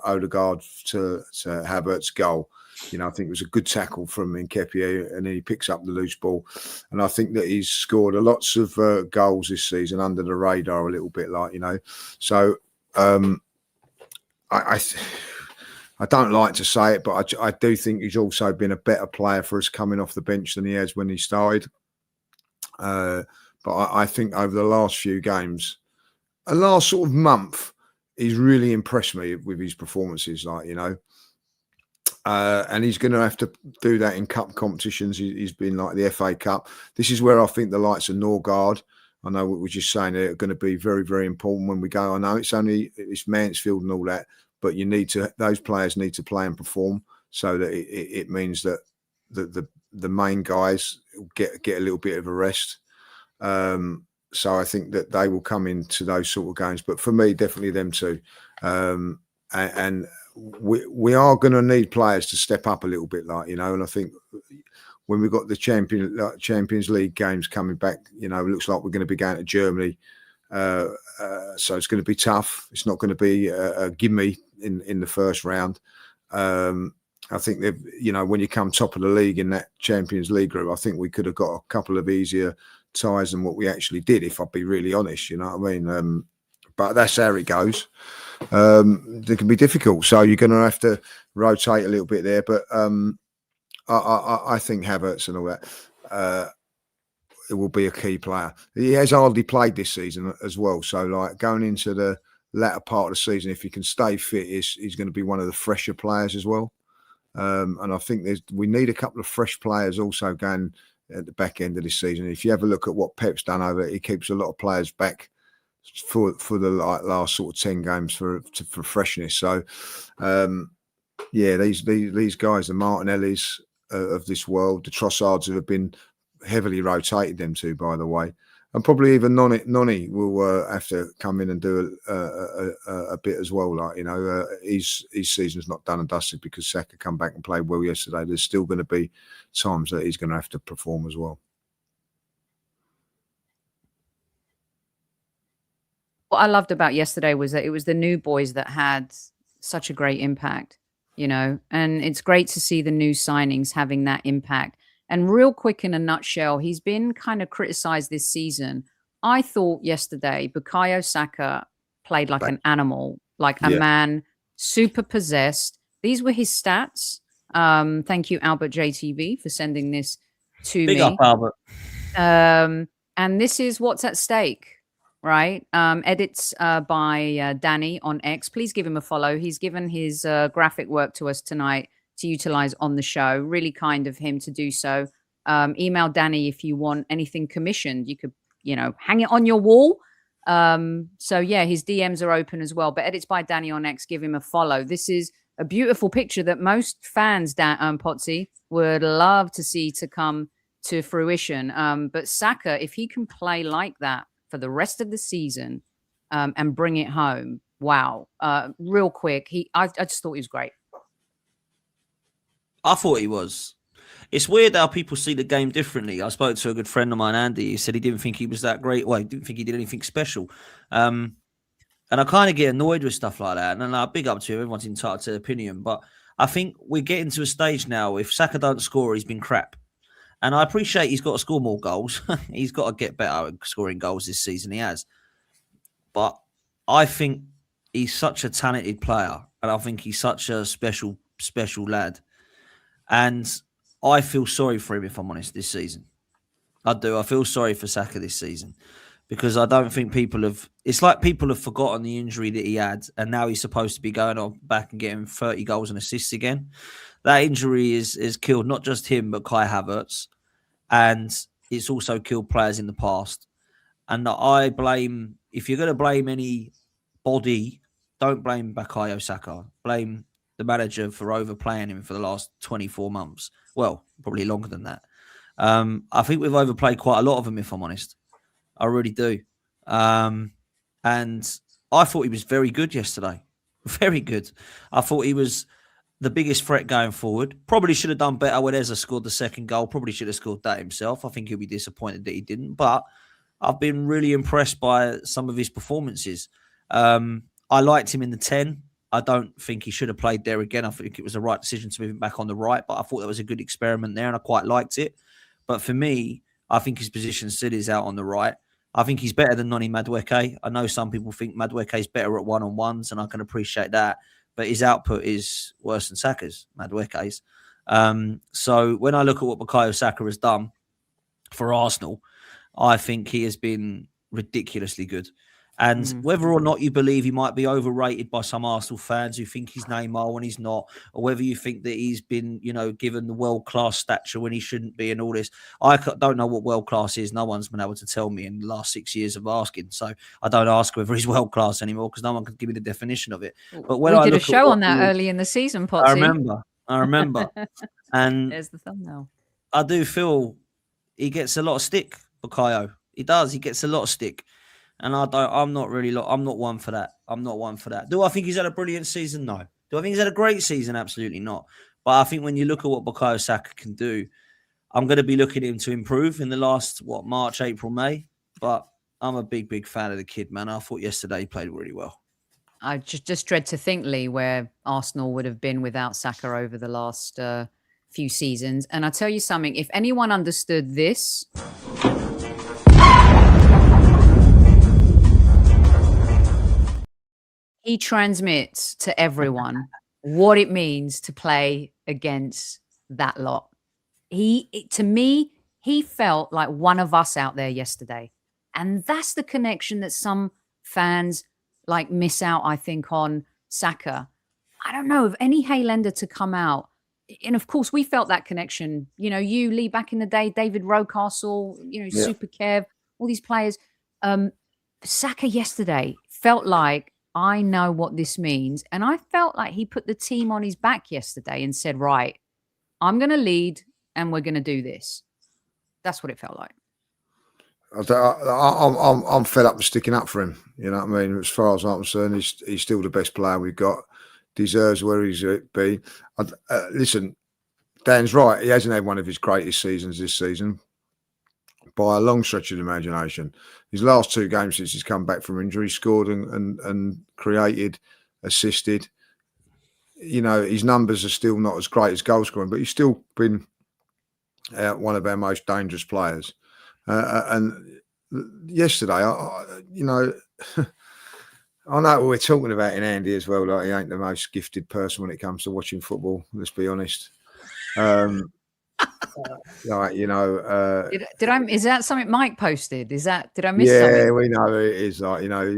Speaker 2: to Havertz's goal. You know, I think it was a good tackle from Nketiah, and he picks up the loose ball. And I think that he's scored lots of goals this season under the radar a little bit, like, you know. So I don't like to say it, but I do think he's also been a better player for us coming off the bench than he has when he started. But I think over the last few games, the last sort of month, he's really impressed me with his performances, like, you know. And he's going to have to do that in cup competitions. He's been like the FA Cup. This is where I think the likes of Norgard, I know what we're just saying, are going to be very, very important when we go. I know it's Mansfield and all that, but those players need to play and perform so that it means that the main guys get a little bit of a rest. So I think that they will come into those sort of games. But for me, definitely them two. And we are going to need players to step up a little bit, and I think when we've got the Champions League games coming back, it looks like we're going to be going to Germany. So it's going to be tough. It's not going to be a gimme in the first round. I think when you come top of the league in that Champions League group, I think we could have got a couple of easier ties than what we actually did, if I'd be really honest. You know what I mean? But that's how it goes. They can be difficult, so you're going to have to rotate a little bit there. But I think Havertz and all that, it will be a key player. He has hardly played this season as well, so like going into the latter part of the season, if he can stay fit, he's going to be one of the fresher players as well. And I think we need a couple of fresh players also going at the back end of this season. If you have a look at what Pep's done over it, he keeps a lot of players back for the last sort of 10 games for freshness. So these guys, the Martinellis of this world, the Trossards who have been heavily rotated, them two, by the way, and probably even Noni will have to come in and do a bit as well. His season's not done and dusted because Saka come back and played well yesterday. There's still going to be times that he's going to have to perform as well.
Speaker 1: What I loved about yesterday was that it was the new boys that had such a great impact, and it's great to see the new signings having that impact. And real quick, in a nutshell, he's been kind of criticized this season. I thought yesterday, Bukayo Saka played like an animal, like a man, super possessed. These were his stats. Thank you, Albert JTV, for sending this to me.
Speaker 3: Big up, Albert.
Speaker 1: And this is what's at stake, right? Edits by Danny on X. Please give him a follow. He's given his graphic work to us tonight to utilize on the show. Really kind of him to do so. Email Danny if you want anything commissioned. You could, hang it on your wall. So yeah, his DMs are open as well. But edits by Danny on X. Give him a follow. This is a beautiful picture that most fans, Pottsy, would love to see to come to fruition. But Saka, if he can play like that for the rest of the season and bring it home, wow. Real quick, I just thought he was great.
Speaker 3: I thought he was. It's weird how people see the game differently. I spoke to a good friend of mine, Andy. He said he didn't think he was that great. Well, he didn't think he did anything special. And I kind of get annoyed with stuff like that. And I big up to him. Everyone's entitled to their opinion. But I think we're getting to a stage now, if Saka don't score, he's been crap. And I appreciate he's got to score more goals. He's got to get better at scoring goals this season. He has. But I think he's such a talented player. And I think he's such a special lad. And I feel sorry for him, if I'm honest, this season. I do. I feel sorry for Saka this season because I don't think it's like people have forgotten the injury that he had and now he's supposed to be going on back and getting 30 goals and assists again. That injury is killed not just him, but Kai Havertz. And it's also killed players in the past. And I blame, if you're going to blame anybody, don't blame Bukayo Saka. Blame the manager for overplaying him for the last 24 months. Well, probably longer than that. I think we've overplayed quite a lot of them, if I'm honest. I really do. And I thought he was very good yesterday. Very good. I thought he was the biggest threat going forward. Probably should have done better when Eza scored the second goal. Probably should have scored that himself. I think he'll be disappointed that he didn't. But I've been really impressed by some of his performances. I liked him in the 10. I don't think he should have played there again. I think it was the right decision to move him back on the right, but I thought that was a good experiment there and I quite liked it. But for me, I think his position still is out on the right. I think he's better than Noni Madueke. I know some people think Madueke is better at one-on-ones and I can appreciate that, but his output is worse than Saka's, Madueke's. So when I look at what Bukayo Saka has done for Arsenal, I think he has been ridiculously good. And whether or not you believe he might be overrated by some Arsenal fans who think he's Neymar when he's not, or whether you think that he's been, given the world-class stature when he shouldn't be and all this, I don't know what world-class is. No one's been able to tell me in the last 6 years of asking. So I don't ask whether he's world-class anymore because no one can give me the definition of it.
Speaker 1: But when we did a show on that early in the season, Pottsy.
Speaker 3: I remember. And
Speaker 1: there's the thumbnail.
Speaker 3: I do feel he gets a lot of stick, Bukayo. He does. He gets a lot of stick. And I'm not one for that. I'm not one for that. Do I think he's had a brilliant season? No. Do I think he's had a great season? Absolutely not. But I think when you look at what Bukayo Saka can do, I'm going to be looking at him to improve in the last, March, April, May. But I'm a big, big fan of the kid, man. I thought yesterday he played really well.
Speaker 1: I just dread to think, Lee, where Arsenal would have been without Saka over the last few seasons. And I tell you something, if anyone understood this... He transmits to everyone what it means to play against that lot. To me, he felt like one of us out there yesterday. And that's the connection that some fans miss out, I think, on Saka. I don't know of any Highlander to come out. And of course, we felt that connection. You know, you, Lee, back in the day, David Rocastle, Super Kev, all these players. Saka yesterday felt like, I know what this means. And I felt like he put the team on his back yesterday and said, right, I'm going to lead and we're going to do this. That's what it felt like.
Speaker 2: I'm fed up with sticking up for him. You know what I mean? As far as I'm concerned, he's still the best player we've got. Deserves where he's be. Listen, Dan's right. He hasn't had one of his greatest seasons this season by a long stretch of the imagination. His last 2 games since he's come back from injury, scored and created, assisted. You know, his numbers are still not as great as goal scoring, but he's still been one of our most dangerous players. And yesterday, I know what we're talking about in Andy as well. Like, he ain't the most gifted person when it comes to watching football. Let's be honest.
Speaker 1: Is that something Mike posted? Did I miss something?
Speaker 2: Yeah, we know it is.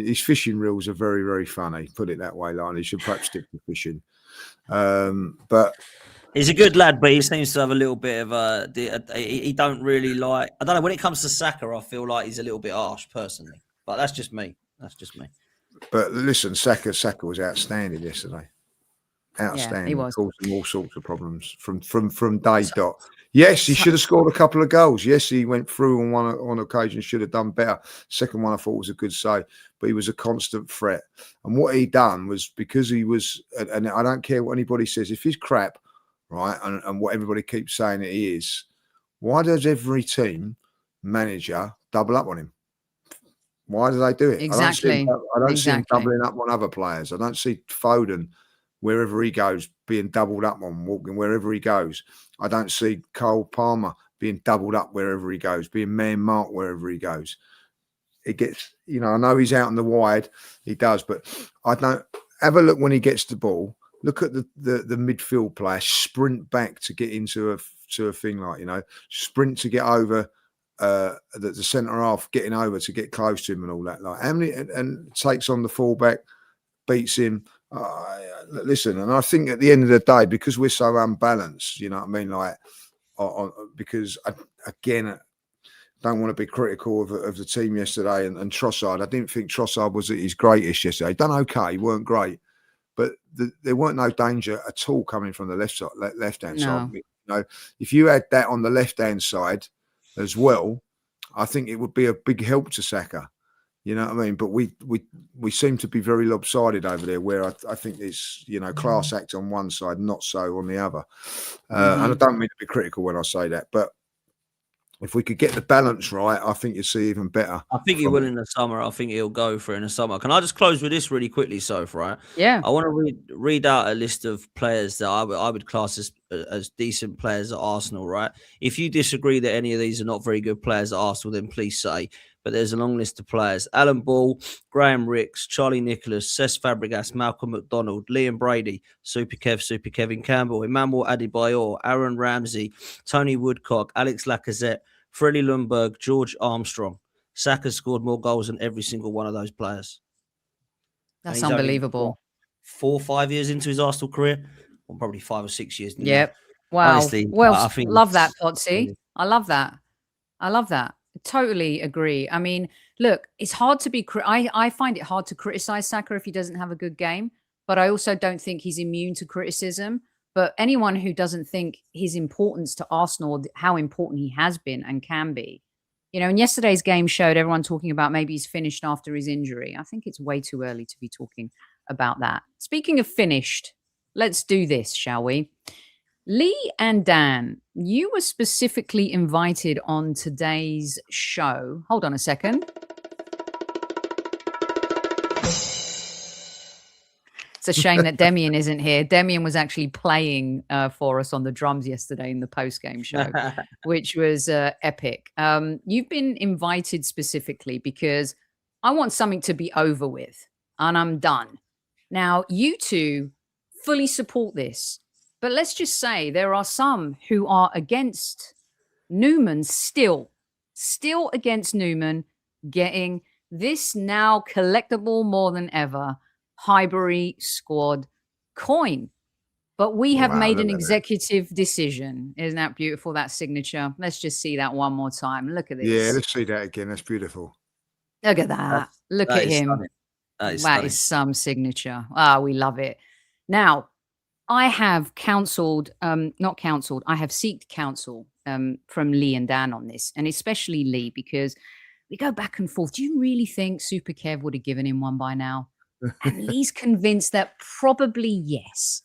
Speaker 2: His fishing reels are very, very funny. Put it that way, he should perhaps stick to fishing. But
Speaker 3: he's a good lad, but he seems to have a little bit of he don't really like. I don't know. When it comes to Saka, I feel like he's a little bit harsh personally, but that's just me.
Speaker 2: But listen, Saka was outstanding yesterday. Outstanding.
Speaker 1: Yeah, he was
Speaker 2: causing all sorts of problems from day dot. Yes, he should have scored a couple of goals. Yes, he went through on occasion, should have done better. Second one I thought was a good save, but he was a constant threat. And what he done was, because he was, and I don't care what anybody says, if he's crap, right, and what everybody keeps saying that he is, why does every team manager double up on him? Why do they do it?
Speaker 1: Exactly.
Speaker 2: I don't see him doubling up on other players. I don't see Foden, wherever he goes, being doubled up on, walking wherever he goes. I don't see Cole Palmer being doubled up wherever he goes, being man-marked wherever he goes. It gets, I know he's out in the wide, he does, but I don't. Have a look when he gets the ball. Look at the midfield player sprint back to get into a thing like, sprint to get over the centre half, getting over to get close to him and all that. Like, how many, and takes on the fullback, beats him. Listen, and I think at the end of the day, because we're so unbalanced, you know what I mean? Like, because again, don't want to be critical of the team yesterday and Trossard. I didn't think Trossard was at his greatest yesterday. Done okay, he weren't great, but there weren't no danger at all coming from the left-hand side. If you had that on the left-hand side as well, I think it would be a big help to Saka. You know what I mean? But we seem to be very lopsided over there, where I think it's, class act on one side, not so on the other. And I don't mean to be critical when I say that, but if we could get the balance right, I think you'd see even better.
Speaker 3: I think he will in the summer. I think he'll go for it in the summer. Can I just close with this really quickly, Soph, right?
Speaker 1: Yeah.
Speaker 3: I want to read out a list of players that I would class as decent players at Arsenal, right? If you disagree that any of these are not very good players at Arsenal, then please say. But there's a long list of players: Alan Ball, Graham Ricks, Charlie Nicholas, Cesc Fabregas, Malcolm McDonald, Liam Brady, Super Kevin Campbell, Emmanuel Adebayor, Aaron Ramsey, Tony Woodcock, Alex Lacazette, Freddie Lundberg, George Armstrong. Saka scored more goals than every single one of those players.
Speaker 1: That's unbelievable.
Speaker 3: 4 or 5 years into his Arsenal career, or probably 5 or 6 years.
Speaker 1: Yep. Wow.
Speaker 3: Honestly,
Speaker 1: well,
Speaker 3: I think
Speaker 1: love that, Pottsy. I love that. Totally agree. I mean, look, it's hard to be. I find it hard to criticize Saka if he doesn't have a good game, but I also don't think he's immune to criticism. But anyone who doesn't think his importance to Arsenal, how important he has been and can be, And yesterday's game showed everyone talking about maybe he's finished after his injury. I think it's way too early to be talking about that. Speaking of finished, let's do this, shall we? Lee and Dan, you were specifically invited on today's show. Hold on a second. It's a shame that Demian isn't here. Demian was actually playing for us on the drums yesterday in the post-game show, which was epic. You've been invited specifically because I want something to be over with, and I'm done. Now, you two fully support this, but let's just say there are some who are against Newman still against Newman getting this now collectible more than ever Highbury Squad coin. But we have made an executive decision. Isn't that beautiful, that signature? Let's just see that one more time. Look at this.
Speaker 2: Yeah, let's see that again. That's beautiful.
Speaker 1: Look at that. Look at him.
Speaker 3: Stunning.
Speaker 1: That is some signature. We love it. Now, I have I have sought counsel from Lee and Dan on this, and especially Lee, because we go back and forth. Do you really think Super Kev would have given him one by now? And Lee's convinced that probably yes.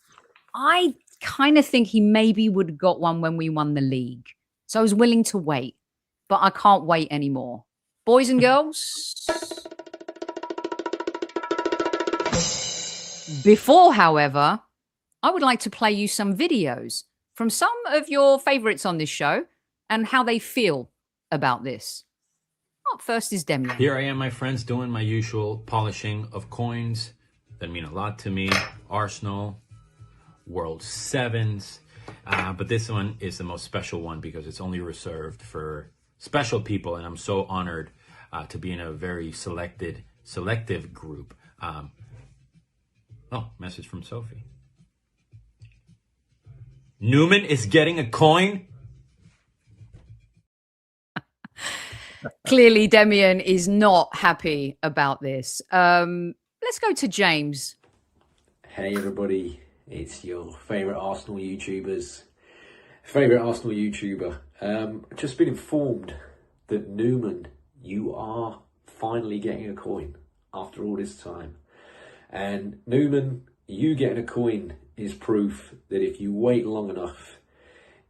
Speaker 1: I kind of think he maybe would have got one when we won the league. So I was willing to wait, but I can't wait anymore. Boys and girls. Before, however, I would like to play you some videos from some of your favorites on this show and how they feel about this. Up first is Demian.
Speaker 4: Here I am, my friends, doing my usual polishing of coins that mean a lot to me. Arsenal, World Sevens. But this one is the most special one because it's only reserved for special people. And I'm so honored to be in a very selective group. Message from Sophie. Newman is getting a coin.
Speaker 1: Clearly, Demian is not happy about this. Let's go to James.
Speaker 5: Hey, everybody. It's your favourite Arsenal YouTuber's favourite Arsenal YouTuber. Just been informed that Newman, you are finally getting a coin after all this time. And Newman, you getting a coin is proof that if you wait long enough,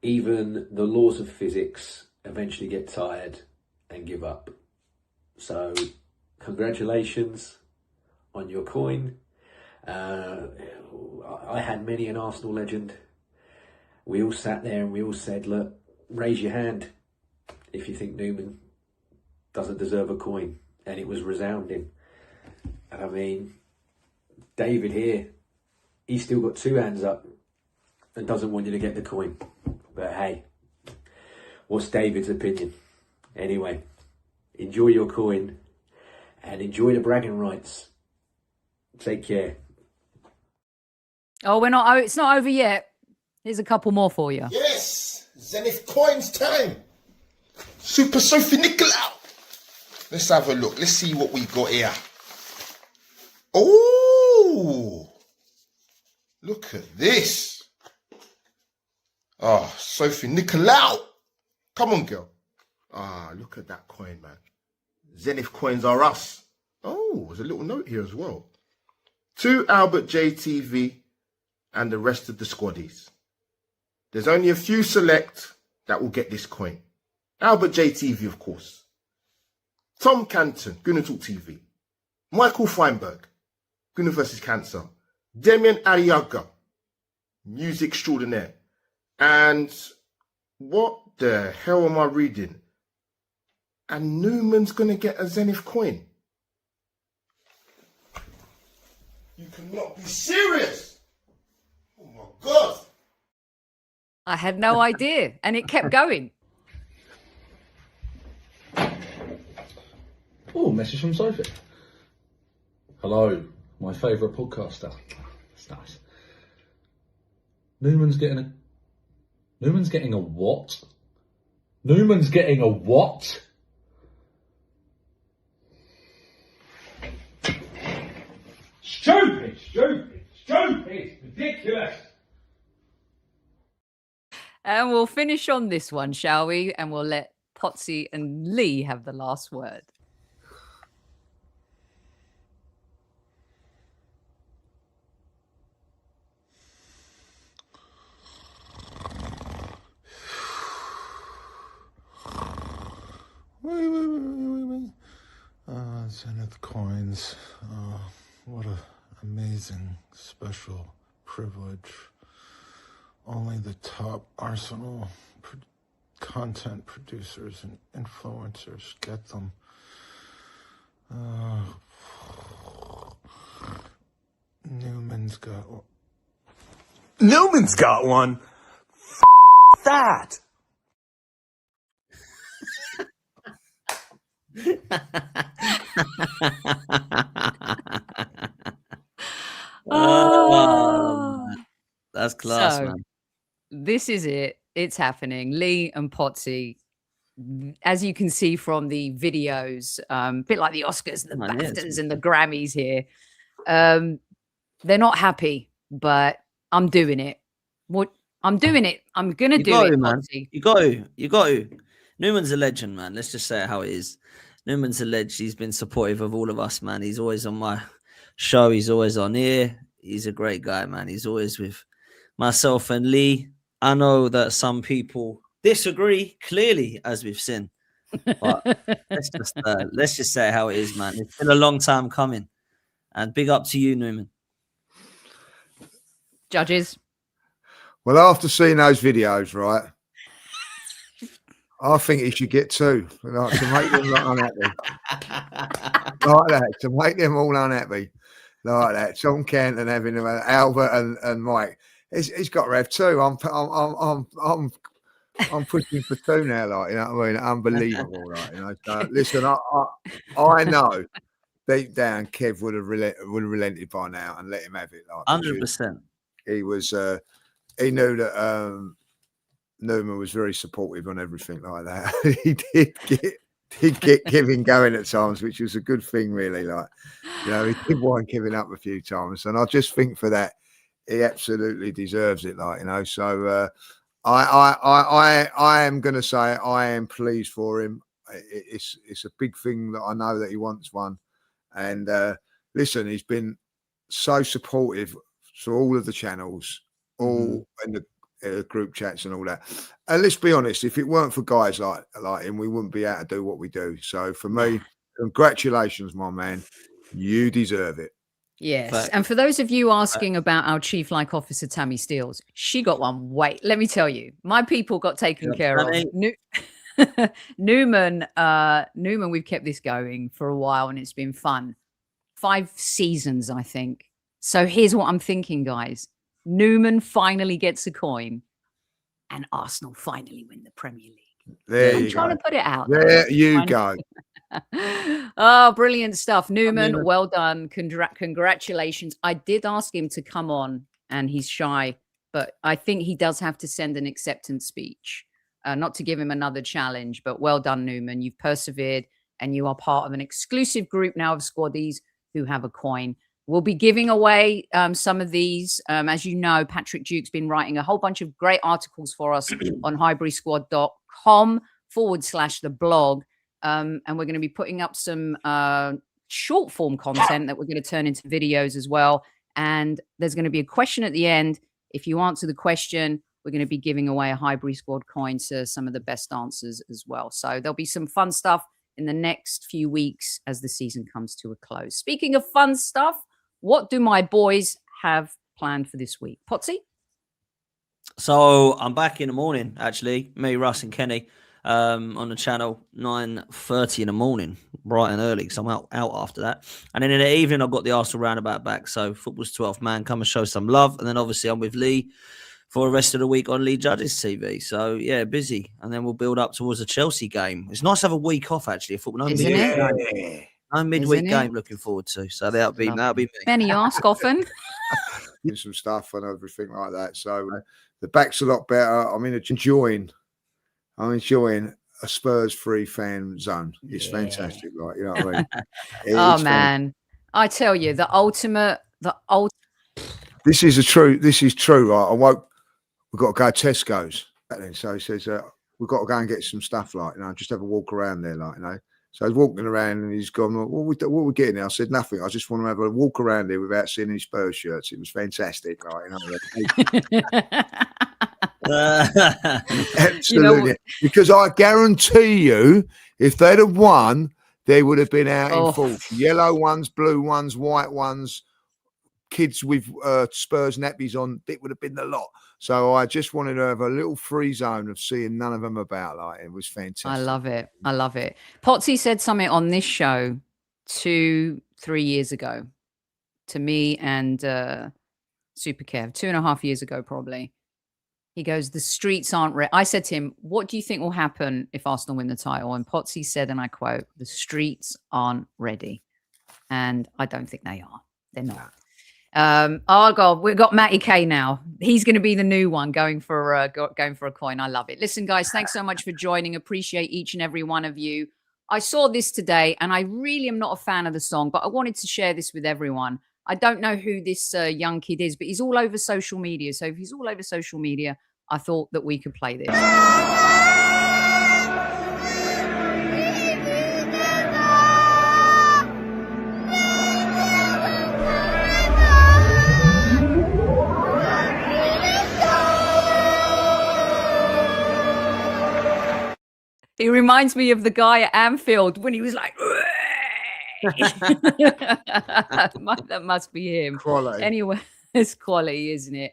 Speaker 5: even the laws of physics eventually get tired and give up. So congratulations on your coin. I had many an Arsenal legend. We all sat there and we all said, look, raise your hand if you think Newman doesn't deserve a coin. And it was resounding. And I mean, David here, he's still got two hands up and doesn't want you to get the coin. But hey, what's David's opinion? Anyway, enjoy your coin and enjoy the bragging rights. Take care.
Speaker 1: Oh, it's not over yet. Here's a couple more for you.
Speaker 6: Yes, Zenith coins time. Super Sophie Nicolau. Let's have a look. Let's see what we got here. Oh, look at this. Oh, Sophie Nicolau. Come on, girl. Look at that coin, man. Zenith coins are us. Oh, there's a little note here as well. To Albert JTV and the rest of the squaddies. There's only a few select that will get this coin. Albert JTV, of course. Tom Canton, Gunnar Talk TV. Michael Feinberg, Gunnar vs. Cancer. Demian Arriaga, music extraordinaire. And what the hell am I reading? And Newman's going to get a Zenith coin. You cannot be serious. Oh my God.
Speaker 1: I had no idea. And it kept going.
Speaker 7: Oh, message from Sophie. Hello, my favourite podcaster. That's nice. Newman's getting a what? Newman's getting a what? Stupid, ridiculous.
Speaker 1: And we'll finish on this one, shall we? And we'll let Pottsy and Lee have the last word.
Speaker 8: Wait. Zenith coins. What an amazing, special privilege. Only the top Arsenal content producers and influencers get them. Newman's got one. Newman's got one? That!
Speaker 3: That's class, man.
Speaker 1: This is it. It's happening. Lee and Pottsy, as you can see from the videos, a bit like the Oscars, the BAFTAs and the Grammys here, they're not happy, but I'm doing it. I'm doing it. I'm going to do it,
Speaker 3: man.
Speaker 1: Pottsy.
Speaker 3: You got to. Newman's a legend, man. Let's just say it how it is. Newman's a legend. He's been supportive of all of us, man. He's always on my show. He's always on here. He's a great guy, man. He's always with myself and Lee. I know that some people disagree, clearly, as we've seen. But let's just say how it is, man. It's been a long time coming. And big up to you, Newman.
Speaker 1: Judges.
Speaker 2: Well, after seeing those videos, right, I think he should get two, like, to make them unhappy. Like that, to make them all unhappy. Like that. Tom Kent and having Albert and Mike. He's got to have two. I'm pushing for two now, like, you know what I mean? Unbelievable, right? You know. So listen, I know deep down Kev would have relented by now and let him have it. Like
Speaker 3: 100%.
Speaker 2: He was he knew that Newman was very supportive on everything like that. He did get Kevin going at times, which was a good thing, really. Like, you know, he did wind Kevin up a few times, and I just think for that he absolutely deserves it. Like, you know, so I am going to say I am pleased for him. It's a big thing that I know that he wants one, and listen, he's been so supportive to all of the channels, all in the group chats and all that. And let's be honest, if it weren't for guys like him, we wouldn't be able to do what we do. So for me, congratulations, my man. You deserve it.
Speaker 1: Yes.
Speaker 3: Fact.
Speaker 1: And for those of you asking about our Chief Like Officer, Tammy Steels, she got one. Wait, let me tell you, my people got taken care of. Newman, we've kept this going for a while and it's been fun. 5 seasons, I think. So here's what I'm thinking, guys. Newman finally gets a coin and Arsenal finally win the Premier League.
Speaker 2: There
Speaker 1: I'm
Speaker 2: you
Speaker 1: trying
Speaker 2: go.
Speaker 1: to put it out.
Speaker 2: There you go.
Speaker 1: Oh, brilliant stuff. Newman, well done. Congratulations. I did ask him to come on and he's shy, but I think he does have to send an acceptance speech. Not to give him another challenge, but well done, Newman. You've persevered and you are part of an exclusive group now of squaddies who have a coin. We'll be giving away some of these. As you know, Patrick Duke's been writing a whole bunch of great articles for us on highburysquad.com/the blog. And we're going to be putting up some short form content that we're going to turn into videos as well. And there's going to be a question at the end. If you answer the question, we're going to be giving away a Highbury Squad coin to some of the best answers as well. So there'll be some fun stuff in the next few weeks as the season comes to a close. Speaking of fun stuff, what do my boys have planned for this week? Pottsy?
Speaker 3: So I'm back in the morning, actually. Me, Russ and Kenny on the channel, 9:30 in the morning, bright and early, because I'm out after that. And then in the evening, I've got the Arsenal roundabout back. So football's 12th man, come and show some love. And then obviously I'm with Lee for the rest of the week on Lee Judges TV. So yeah, busy. And then we'll build up towards the Chelsea game. It's nice to have a week off, actually. No midweek game looking forward to. So that'll be me.
Speaker 1: Many ask often.
Speaker 2: Some stuff and everything like that. So the back's a lot better. I'm enjoying a Spurs-free fan zone. It's fantastic, like, you know what I mean?
Speaker 1: Oh man, I tell you, the ultimate.
Speaker 2: This is true, right? We've got to go to Tesco's. So he says, we've got to go and get some stuff, like, just have a walk around there, like, So I was walking around and he's gone, what are we getting now? I said, nothing. I just want to have a walk around here without seeing any Spurs shirts. It was fantastic, Absolutely. Because I guarantee you, if they'd have won, they would have been out in full. Yellow ones, blue ones, white ones, kids with Spurs nappies on. It would have been the lot. So I just wanted to have a little free zone of seeing none of them about. Like, it was fantastic.
Speaker 1: I love it. I love it. Pottsy said something on this show 2-3 years ago to me and Super Kev, 2.5 years ago, probably. He goes, the streets aren't ready. I said to him, what do you think will happen if Arsenal win the title? And Pottsy said, and I quote, the streets aren't ready. And I don't think they are. They're not. Oh God, we've got Matty K now. He's going to be the new one going for a coin. I love it. Listen, guys, thanks so much for joining. Appreciate each and every one of you. I saw this today, and I really am not a fan of the song, but I wanted to share this with everyone. I don't know who this young kid is, but he's all over social media. So if he's all over social media, I thought that we could play this. He reminds me of the guy at Anfield when he was like, that must be him.
Speaker 2: Quality.
Speaker 1: Anyway, it's quality, isn't it?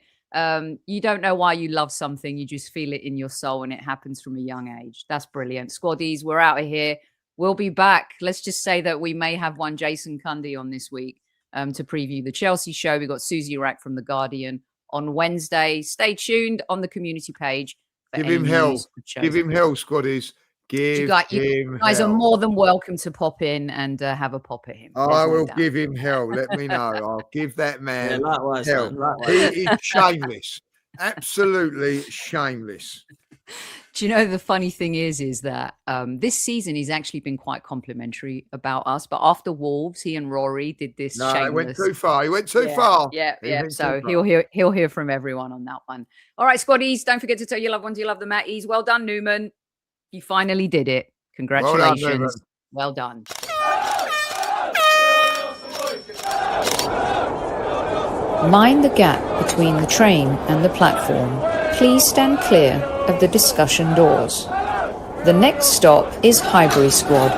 Speaker 1: You don't know why you love something. You just feel it in your soul, and it happens from a young age. That's brilliant. Squaddies, we're out of here. We'll be back. Let's just say that we may have one Jason Cundy on this week to preview the Chelsea show. We've got Susie Rack from The Guardian on Wednesday. Stay tuned on the community page.
Speaker 2: Give him hell. Give him hell, Squaddies. You
Speaker 1: guys are more than welcome to pop in and have a pop at him.
Speaker 2: I will give him hell. Let me know. I'll give that man
Speaker 3: likewise,
Speaker 2: hell.
Speaker 3: Likewise.
Speaker 2: He is shameless. Absolutely shameless.
Speaker 1: Do you know the funny thing is that this season he's actually been quite complimentary about us, but after Wolves, he and Rory did this.
Speaker 2: No,
Speaker 1: shameless...
Speaker 2: he went too far. He went too far.
Speaker 1: Yeah. So he'll hear from everyone on that one. All right, Squaddies, don't forget to tell your loved ones you love the Matties. Well done, Newman. You finally did it. Congratulations. Well done. Mind the gap between the train and the platform. Please stand clear of the discussion doors. The next stop is Highbury Squad.